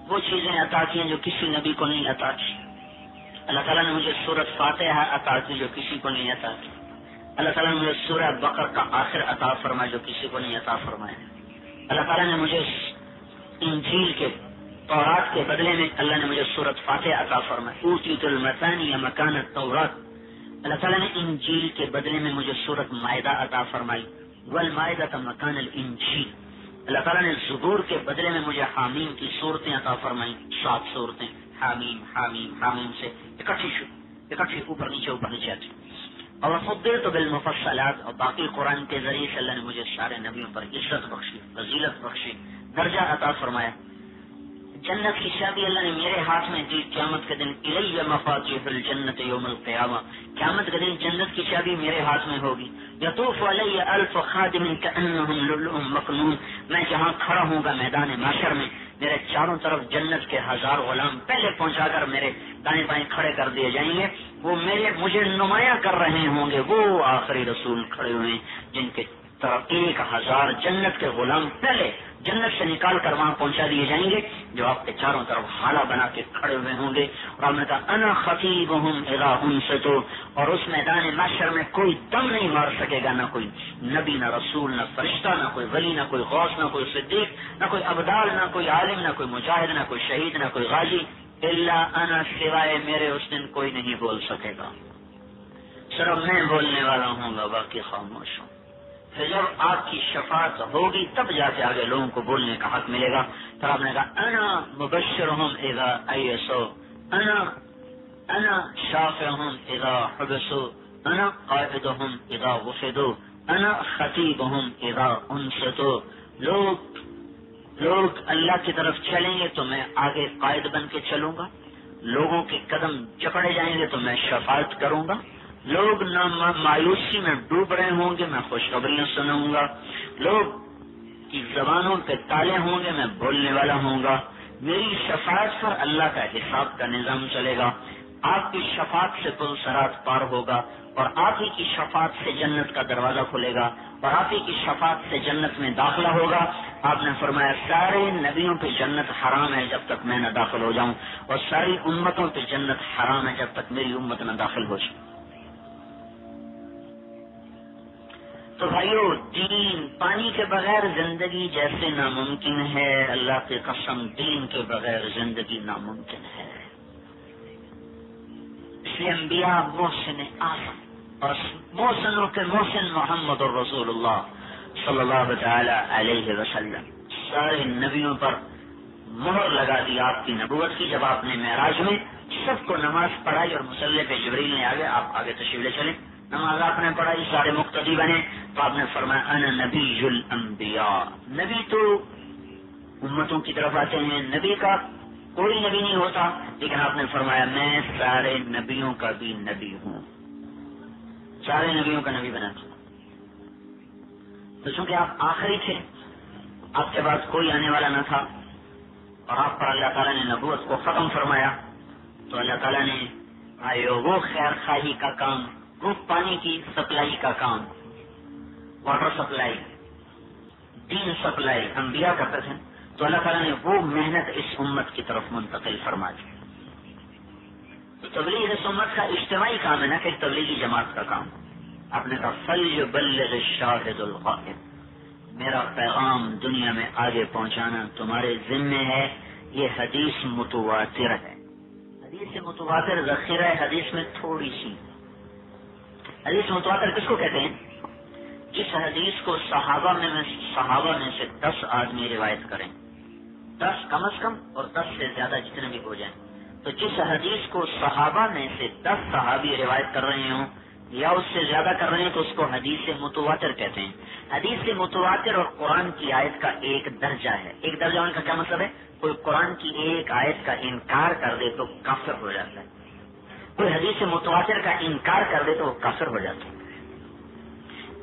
Speaker 2: وہ چیزیں عطا کی ہیں جو کسی نبی کو نہیں عطا کی. اللہ تعالیٰ نے مجھے سورۃ فاتحہ عطا کی جو کسی کو نہیں عطا کی. اللہ تعالیٰ نے مجھے سورہ بقرہ کا آخر عطا فرمایا جو کسی کو نہیں عطا فرمایا. اللہ تعالیٰ نے مجھے انجیل کے تورات کے بدلے میں اللہ نے مجھے سورۃ فاتحہ عطا فرمایا. اوتیت المثانی مکان التوراۃ، اللہ تعالیٰ نے انجیل کے بدلے میں مجھے سورۃ مائدہ عطا فرمائی. والمائدہ مکان الانجیل، اللہ تعالیٰ نے زبور کے بدلے میں مجھے حامیم کی صورتیں عطا فرمائی. 7 صورتیں حامیم حامیم حامیم سے اکٹھی اوپر نیچے آتی. اور فضلت بالمفصلات، اور باقی قرآن کے ذریعے سے اللہ نے مجھے سارے نبیوں پر عزت بخشی، فضیلت بخشی، درجہ عطا فرمایا. جنت کی چابی اللہ نے میرے ہاتھ میں دی قیامت کے دن. الی مفاتیح الجنت یوم القیامہ، قیامت کے دن جنت کی چابی میرے ہاتھ میں ہوگی. یطوف علی الف خادم کانہم لؤلؤ مکنون، میں جہاں کھڑا ہوں گا میدان محشر میں، میرے چاروں طرف جنت کے 1000 غلام پہلے پہنچا کر میرے دائیں بائیں کھڑے کر دیے جائیں گے. وہ مجھے نمایاں کر رہے ہوں گے. وہ آخری رسول کھڑے ہوئے جن کے طرف 1000 جنت کے غلام پہلے جنت سے نکال کر وہاں پہنچا دیے جائیں گے، جو آپ کے چاروں طرف حالہ بنا کے کھڑے ہوئے ہوں گے. اور آپ نے کہا انا خطیبہم اذا انصتوا، اور اس میدان محشر میں کوئی دم نہیں مار سکے گا، نہ کوئی نبی، نہ رسول، نہ فرشتہ، نہ کوئی ولی، نہ کوئی غوث، نہ کوئی صدیق، نہ کوئی ابدال، نہ کوئی عالم، نہ کوئی مجاہد، نہ کوئی شہید، نہ کوئی غازی. الا انا، سوائے میرے اس دن کوئی نہیں بول سکے گا، صرف میں بولنے والا ہوں گا، باقی خاموش ہوں. پھر جب آپ کی شفاعت ہوگی تب جا کے آگے لوگوں کو بولنے کا حق ملے گا. پھر آپ نے کہا انا مبشرہم اذا ایسوا، انا شافعہم اذا حبسوا، انا قائدہم اذا وفدوا، انا خطیبہم اذا انصتوا. لوگ اللہ کی طرف چلیں گے تو میں آگے قائد بن کے چلوں گا، لوگوں کے قدم جکڑے جائیں گے تو میں شفاعت کروں گا. لوگ مایوسی میں ڈوب رہے ہوں گے، میں خوشخبریاں سناؤں گا. لوگ کی زبانوں پہ تالے ہوں گے، میں بولنے والا ہوں گا. میری شفاعت پر اللہ کا حساب کا نظام چلے گا. آپ کی شفاعت سے پل صراط پار ہوگا، اور آپ ہی کی شفاعت سے جنت کا دروازہ کھلے گا، اور آپ ہی کی شفاعت سے جنت میں داخلہ ہوگا. آپ نے فرمایا سارے نبیوں پہ جنت حرام ہے جب تک میں نہ داخل ہو جاؤں، اور ساری امتوں پہ جنت حرام ہے جب تک میری امت نہ داخل ہو جائے. تو بھائیو، دین، پانی کے بغیر زندگی جیسے ناممکن ہے، اللہ کی قسم دین کے بغیر زندگی ناممکن ہے. اس لیے انبیاء محسن اعظم اور محسنوں کے محسن محمد الرسول اللہ صلی اللہ تعالی علیہ وسلم، سارے نبیوں پر مہر لگا دی آپ کی نبوت کی. جب آپ نے معراج میں سب کو نماز پڑھائی اور مصلی پہ جبریل نے آپ آگے تشریف لے چلے، نماز آپ نے پڑھائی، سارے مقتدی بنے، تو آپ نے فرمایا انا نبی الانبیاء. نبی تو امتوں کی طرف آتے ہیں، نبی کا کوئی نبی نہیں ہوتا، لیکن آپ نے فرمایا میں سارے نبیوں کا بھی نبی ہوں، سارے نبیوں کا نبی بنا تھا. تو چونکہ آپ آخری تھے، آپ کے بعد کوئی آنے والا نہ تھا، اور آپ پر اللہ تعالیٰ نے نبوت کو ختم فرمایا، تو اللہ تعالیٰ نے وہ خیر خواہی کا کام، وہ پانی کی سپلائی کا کام، واٹر سپلائی، دین سپلائی انبیاء کرتے تھے، تو اللہ تعالیٰ نے وہ محنت اس امت کی طرف منتقل فرما دی. تو تبلیغ اس امت کا اجتماعی کام ہے، نہ کہ تبلیغی جماعت کا کام. آپ نے کہا فلیبلغ الشاہد الغائب، میرا پیغام دنیا میں آگے پہنچانا تمہارے ذمے ہے. یہ حدیث متواتر ہے. حدیث متواتر ذخیرہ ہے حدیث میں تھوڑی سی. حدیث متواتر کس کو کہتے ہیں؟ جس حدیث کو صحابہ میں سے 10 آدمی روایت کریں، 10 کم از کم اور 10 سے زیادہ جتنے بھی ہو جائیں، تو جس حدیث کو صحابہ میں سے 10 صحابی روایت کر رہے ہوں یا اس سے زیادہ کر رہے ہیں تو اس کو حدیث متواتر کہتے ہیں. حدیث متواتر اور قرآن کی آیت کا ایک درجہ ہے. ایک درجہ ہونے کا کیا مطلب ہے؟ کوئی قرآن کی ایک آیت کا انکار کر دے تو کافر ہو جاتا ہے، کوئی حدیث متواتر کا انکار کر دے تو وہ کافر ہو جاتا ہے.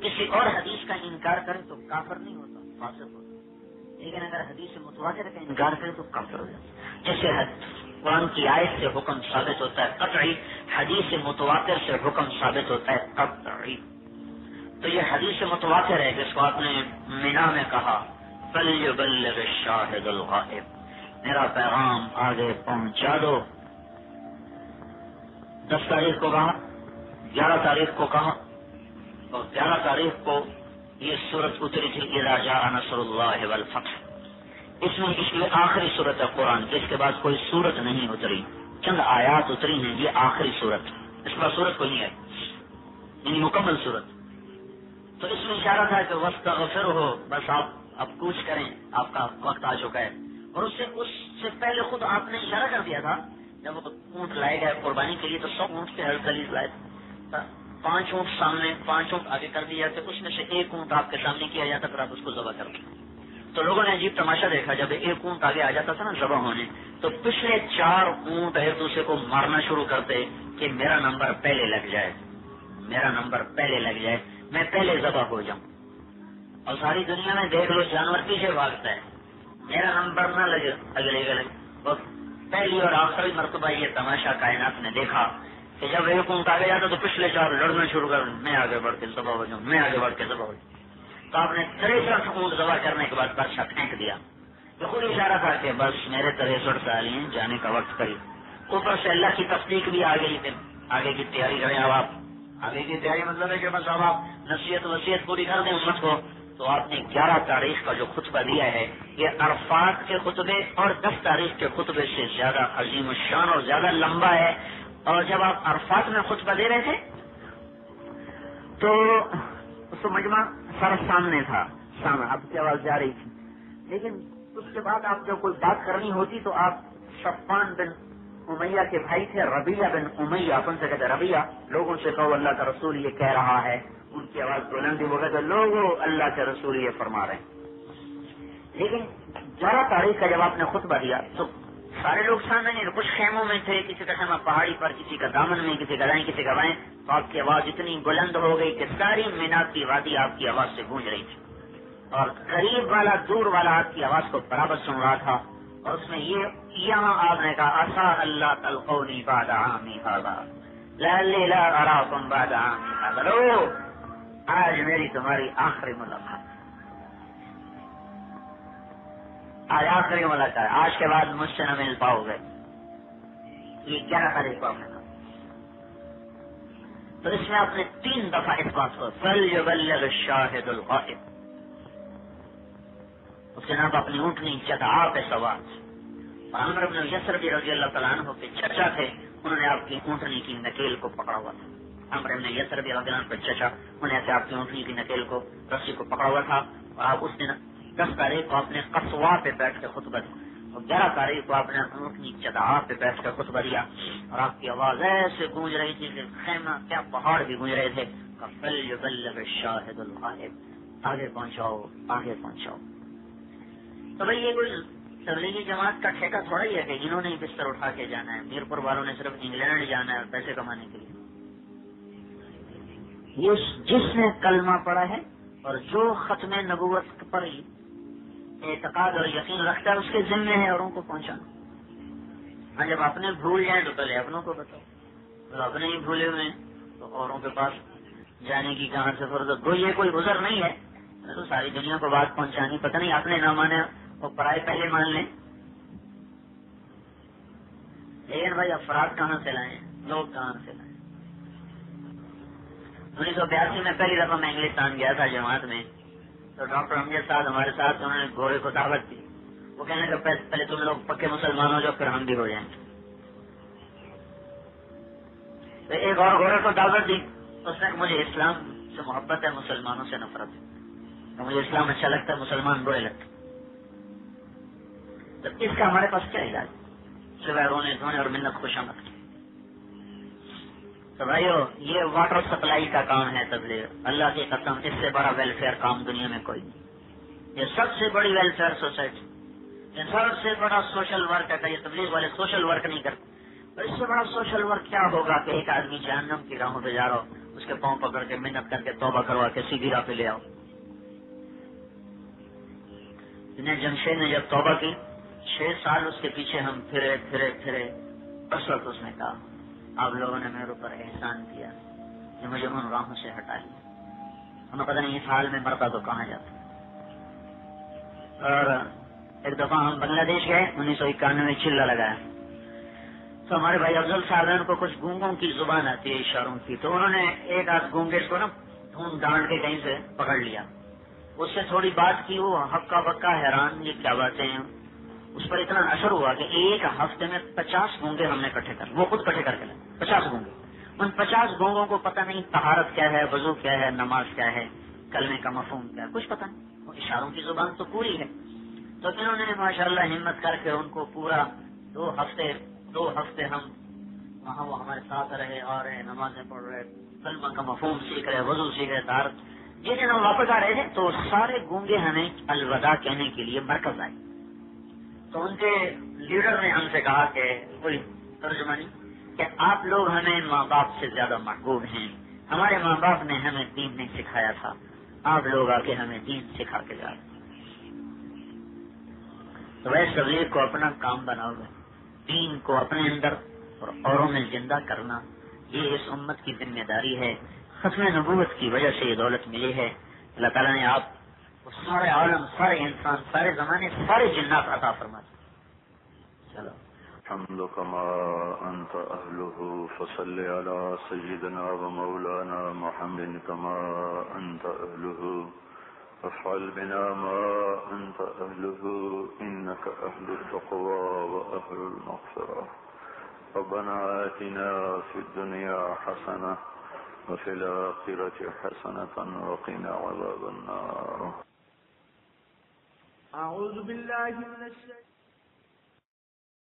Speaker 2: کسی اور حدیث کا انکار کرے تو کافر نہیں ہوتا، فاسق ہوتا. لیکن اگر حدیث متواتر کا انکار کرے تو کافر ہو جاتا ہے. جیسے قرآن کی آیت سے حکم ثابت ہوتا ہے قطعی، حدیث متواتر سے حکم ثابت ہوتا ہے قطعی. تو یہ حدیث متواتر ہے جس کو آپ نے مینا میں کہا فَلْيُبَلِّغِ الشَّاهِدُ الْغَائِبُ، میرا پیغام آگے پہنچا دو. 10 تاریخ کو کہا، 11 تاریخ کو کہا، اور 11 تاریخ کو یہ سورت اتری تھی اذا جاء نصر اللہ والفتح. اس میں اس لیے آخری صورت ہے قرآن، اس کے بعد کوئی صورت نہیں اتری، چند آیات اتری ہیں، یہ آخری صورت. اس کے بعد صورت کوئی نہیں ہے، یعنی مکمل صورت. تو اس میں اشارہ تھا کہ وَاسْتَغْفِرْهُ، بس آپ اب کوچ کریں، آپ کا وقت آ چکا ہے. اور اس سے پہلے خود آپ نے اشارہ کر دیا تھا جب وہ اونٹ لائے گئے قربانی کے لیے تو 100 اونٹ کے ہرکلیز لائے تھے. 5 اونٹ سامنے، 5 اونٹ آگے کر دیا جاتے، اس میں سے 1 اونٹ آپ کے سامنے کیا جاتا پھر آپ اس کو ذبح کر دیں. تو لوگوں نے عجیب تماشا دیکھا، جب 1 اونٹ آگے آ جاتا تھا نا ذبح ہونے تو پچھلے 4 اونٹ ایک دوسرے کو مارنا شروع کرتے کہ میرا نمبر پہلے لگ جائے، میرا نمبر پہلے لگ جائے، میں پہلے ذبح ہو جاؤں. اور ساری دنیا میں دیکھ لو جانور پیچھے بھاگتا ہے، میرا نمبر نہ لگے اگلے گلے. اور پہلی اور آخری مرتبہ یہ تماشا کائنات نے دیکھا کہ جب 1 اونٹ آگے جاتا تو پچھلے 4 لڑنا شروع کر، میں آگے بڑھ کے ذبح ہو جاؤں، میں آگے بڑھ کے ذبح ہو جاؤں. تو آپ نے 63 اونٹ ذبح کرنے کے بعد پرچہ پھینک دیا. تو خود اشارہ تھا کہ بس میرے 63 سال ہیں، جانے کا وقت قریب. اوپر سے اللہ کی تصدیق بھی آ گئی، پھر آگے کی تیاری کریں. اب آپ آگے کی تیاری مطلب ہے کہ بس اب آپ وصیت پوری کر دیں امت کو. تو آپ نے 11 تاریخ کا جو خطبہ دیا ہے یہ عرفات کے خطبے اور 10 تاریخ کے خطبے سے زیادہ عظیم الشان اور زیادہ لمبا ہے. اور جب آپ عرفات میں خطبہ دے رہے تھے تو اس کو مجمع سر سامنے تھا، سامنے آپ کی آواز جا رہی تھی. لیکن اس کے بعد آپ جب کوئی بات کرنی ہوتی تو آپ صفوان بن امیہ کے بھائی تھے، ربیہ بن امیہ، اپن سے کہتے ربیہ، لوگوں سے کہو اللہ کا رسول یہ کہہ رہا ہے. ان کی آواز بلندی ہو گئی تو لوگوں اللہ کے رسول یہ فرما رہے ہیں. لیکن 11 تاریخ کا جب آپ نے خطبہ دیا تو سارے لوگ سامنے نہیں، کچھ خیموں میں تھے، کسی کا خیمہ پہاڑی پر، کسی کا دامن میں، کسی کا دائیں کسی کا بائیں. تو آپ کی آواز اتنی بلند ہو گئی کہ ساری مینا کی وادی آپ کی آواز سے گونج رہی تھی، اور قریب والا دور والا آپ کی آواز کو برابر سن رہا تھا. اور اس میں یہاں آپ نے کہا عسى اللہ تلقونی بعد عامی ھذا لعلی لا اراکم بعد عامی ھذا. لو آج میری تمہاری آخری ملاقات، آج آخری ملاقات، آج کے بعد مجھ سے نہ مل پاؤ گے. یہ 11 تاریخ کو آپ نے کہا. تو اس میں آپ نے 3 دفعہ اس بات کو فَلْيُبَلِّغِ الشَّاهِدُ الْغَائِبُ. اس کے نام اپنی اونٹنی چتا پہ سوار. عمرو بن یسرب رضی اللہ تعالیٰ عنہ کے چچا تھے، انہوں نے آپ کی اونٹنی کی نکیل کو پکڑا ہوا تھا. عمرو بن یسرب رضی اللہ عنہ کے چچا، انہیں سے آپ کی اونٹنی کی نکیل کو، رسی کو پکڑا ہوا تھا. اور آپ اس دن 10 تاریخ کو اپنے قصوا پہ بیٹھ کے خطبہ دیا، اور 11 تاریخ کو آپ نے اونٹنی چتا پہ بیٹھ کر خطبہ دیا. اور آپ کی آواز ایسے گونج رہی تھی کہ خیمہ کیا پہاڑ بھی گونج رہے تھے. فَلْيُبَلِّغِ الشَّاهِدُ الْغَائِبُ، آگے پہنچاؤ، آگے پہنچاؤ. تو بھائی یہ کوئی تبلیغی جماعت کا ٹھیکہ تھوڑا ہی ہے کہ انہوں نے بستر اٹھا کے جانا ہے، میرپور والوں نے صرف انگلینڈ جانا ہے پیسے کمانے کے لیے. یہ جس نے کلمہ پڑھا ہے اور جو ختم نبوت پر اعتقاد اور یقین رکھتا ہے اس کے ذمے ہے اوروں کو پہنچانا. ہاں جب اپنے بھول جائیں تو پہلے اپنوں کو بتاؤ، جب اپنے ہی بھولے ہوئے ہیں تو اوروں کے پاس جانے کی کہاں سے فرض. یہ کوئی عذر نہیں ہے، تو ساری دنیا کو بات پہنچانی، پتہ نہیں اپنے نہ مانے اور پرائے پہلے مان لیں. لیکن بھائی افراد کہاں سے لائیں، لوگ کہاں سے لائیں. 1982 میں پہلی دفعہ میں انگلستان گیا تھا جماعت میں، تو ڈاکٹر امجد صاحب ہمارے ساتھ انہوں نے گھوڑے کو دعوت دی. وہ کہنے لگا پہلے تم لوگ پکے مسلمان ہو جاؤ پھر ہم بھی ہو جائیں گے. تو ایک اور گھوڑے کو دعوت دی. اس نے مجھے اسلام سے محبت ہے, مسلمانوں سے نفرت ہے, تو مجھے اسلام اچھا لگتا ہے, مسلمان برے لگتے. تو اس کا ہمارے پاس کیا علاج سوائے رونے دھونے اور منت خوشامد کی. تو بھائیو یہ واٹر سپلائی کا کام ہے تبلیغ. اللہ کی قسم اس سے بڑا ویلفیئر کام دنیا میں کوئی نہیں. یہ سب سے بڑی ویلفیئر سوسائٹی, یہ سب سے بڑا سوشل ورک ہے. یہ تبلیغ والے سوشل ورک نہیں کرتے. تو اس سے بڑا سوشل ورک کیا ہوگا کہ ایک آدمی جہنم کی راہوں پہ جا رہا ہو, اس کے پاؤں پکڑ کے منت کر کے توبہ کروا کے سیدھی راہ پہ لے آؤ. جمشید نے جب توبہ کی 6 سال اس کے پیچھے ہم پھرے پھرے پھرے. اس وقت اس نے کہا آپ لوگوں نے میرے اوپر احسان کیا کہ مجھے ان راہوں سے ہٹا لیا. ہمیں پتہ نہیں اس حال میں مرتا تو کہاں جاتا. اور ایک دفعہ ہم بنگلہ دیش گئے, 1991 میں چلا لگایا. تو ہمارے بھائی افضل صاحب ان کو کچھ گونگوں کی زبان آتی ہے, اشاروں کی. تو انہوں نے ایک آدھ گونگے کو نا ڈھونڈ ڈانٹ کے کہیں سے پکڑ لیا. اس سے تھوڑی بات کی, وہ ہکا بکا حیران یہ کیا باتیں ہیں. اس پر اتنا اثر ہوا کہ ایک ہفتے میں 50 گونگے ہم نے اکٹھے کر, وہ خود اکٹھے کر کے لائے 50 گونگے. ان 50 گونگوں کو پتہ نہیں طہارت کیا ہے, وضو کیا ہے, نماز کیا ہے, کلمے کا مفہوم کیا ہے, کچھ پتہ نہیں. وہ اشاروں کی زبان تو پوری ہے. تو انہوں نے ماشاءاللہ ہمت کر کے ان کو پورا 2 ہفتے ہم وہاں وہ ہمارے ساتھ رہے, آ رہے, نمازیں پڑھ رہے, کلمہ کا مفہوم سیکھ رہے, وضو سیکھ رہے, طہارت. جس دن ہم واپس آ رہے تھے تو سارے گونگے ہمیں الوداع کہنے کے لیے مرکز آئے. تو ان کے لیڈر نے ہم سے کہا کہ کوئی ترجمانی کہ آپ لوگ ہمیں ماں باپ سے زیادہ محبوب ہیں. ہمارے ماں باپ نے ہمیں دین نہیں سکھایا تھا, آپ لوگ آ کے ہمیں دین سکھا کے جا رہے. تو ویسے تبلیغ کو اپنا کام بناؤ گے, دین کو اپنے اندر اور اوروں میں زندہ کرنا, یہ اس امت کی ذمہ داری ہے. ختم نبوت کی وجہ سے یہ دولت ملی ہے. اللہ تعالیٰ نے آپ کو سارے عالم, سارے انسان, سارے زمانے, سارے جنات عطا فرما. چلو
Speaker 3: الحمد كما أنت أهله فصل على سيدنا ومولانا محمد كما أنت أهله فافعل بنا ما أنت أهله إنك أهل التقوى وأهل المغفرة. ربنا آتنا في الدنيا حسنة وفي الآخرة حسنة وقنا عذاب النار.
Speaker 4: أعوذ بالله من الشيطان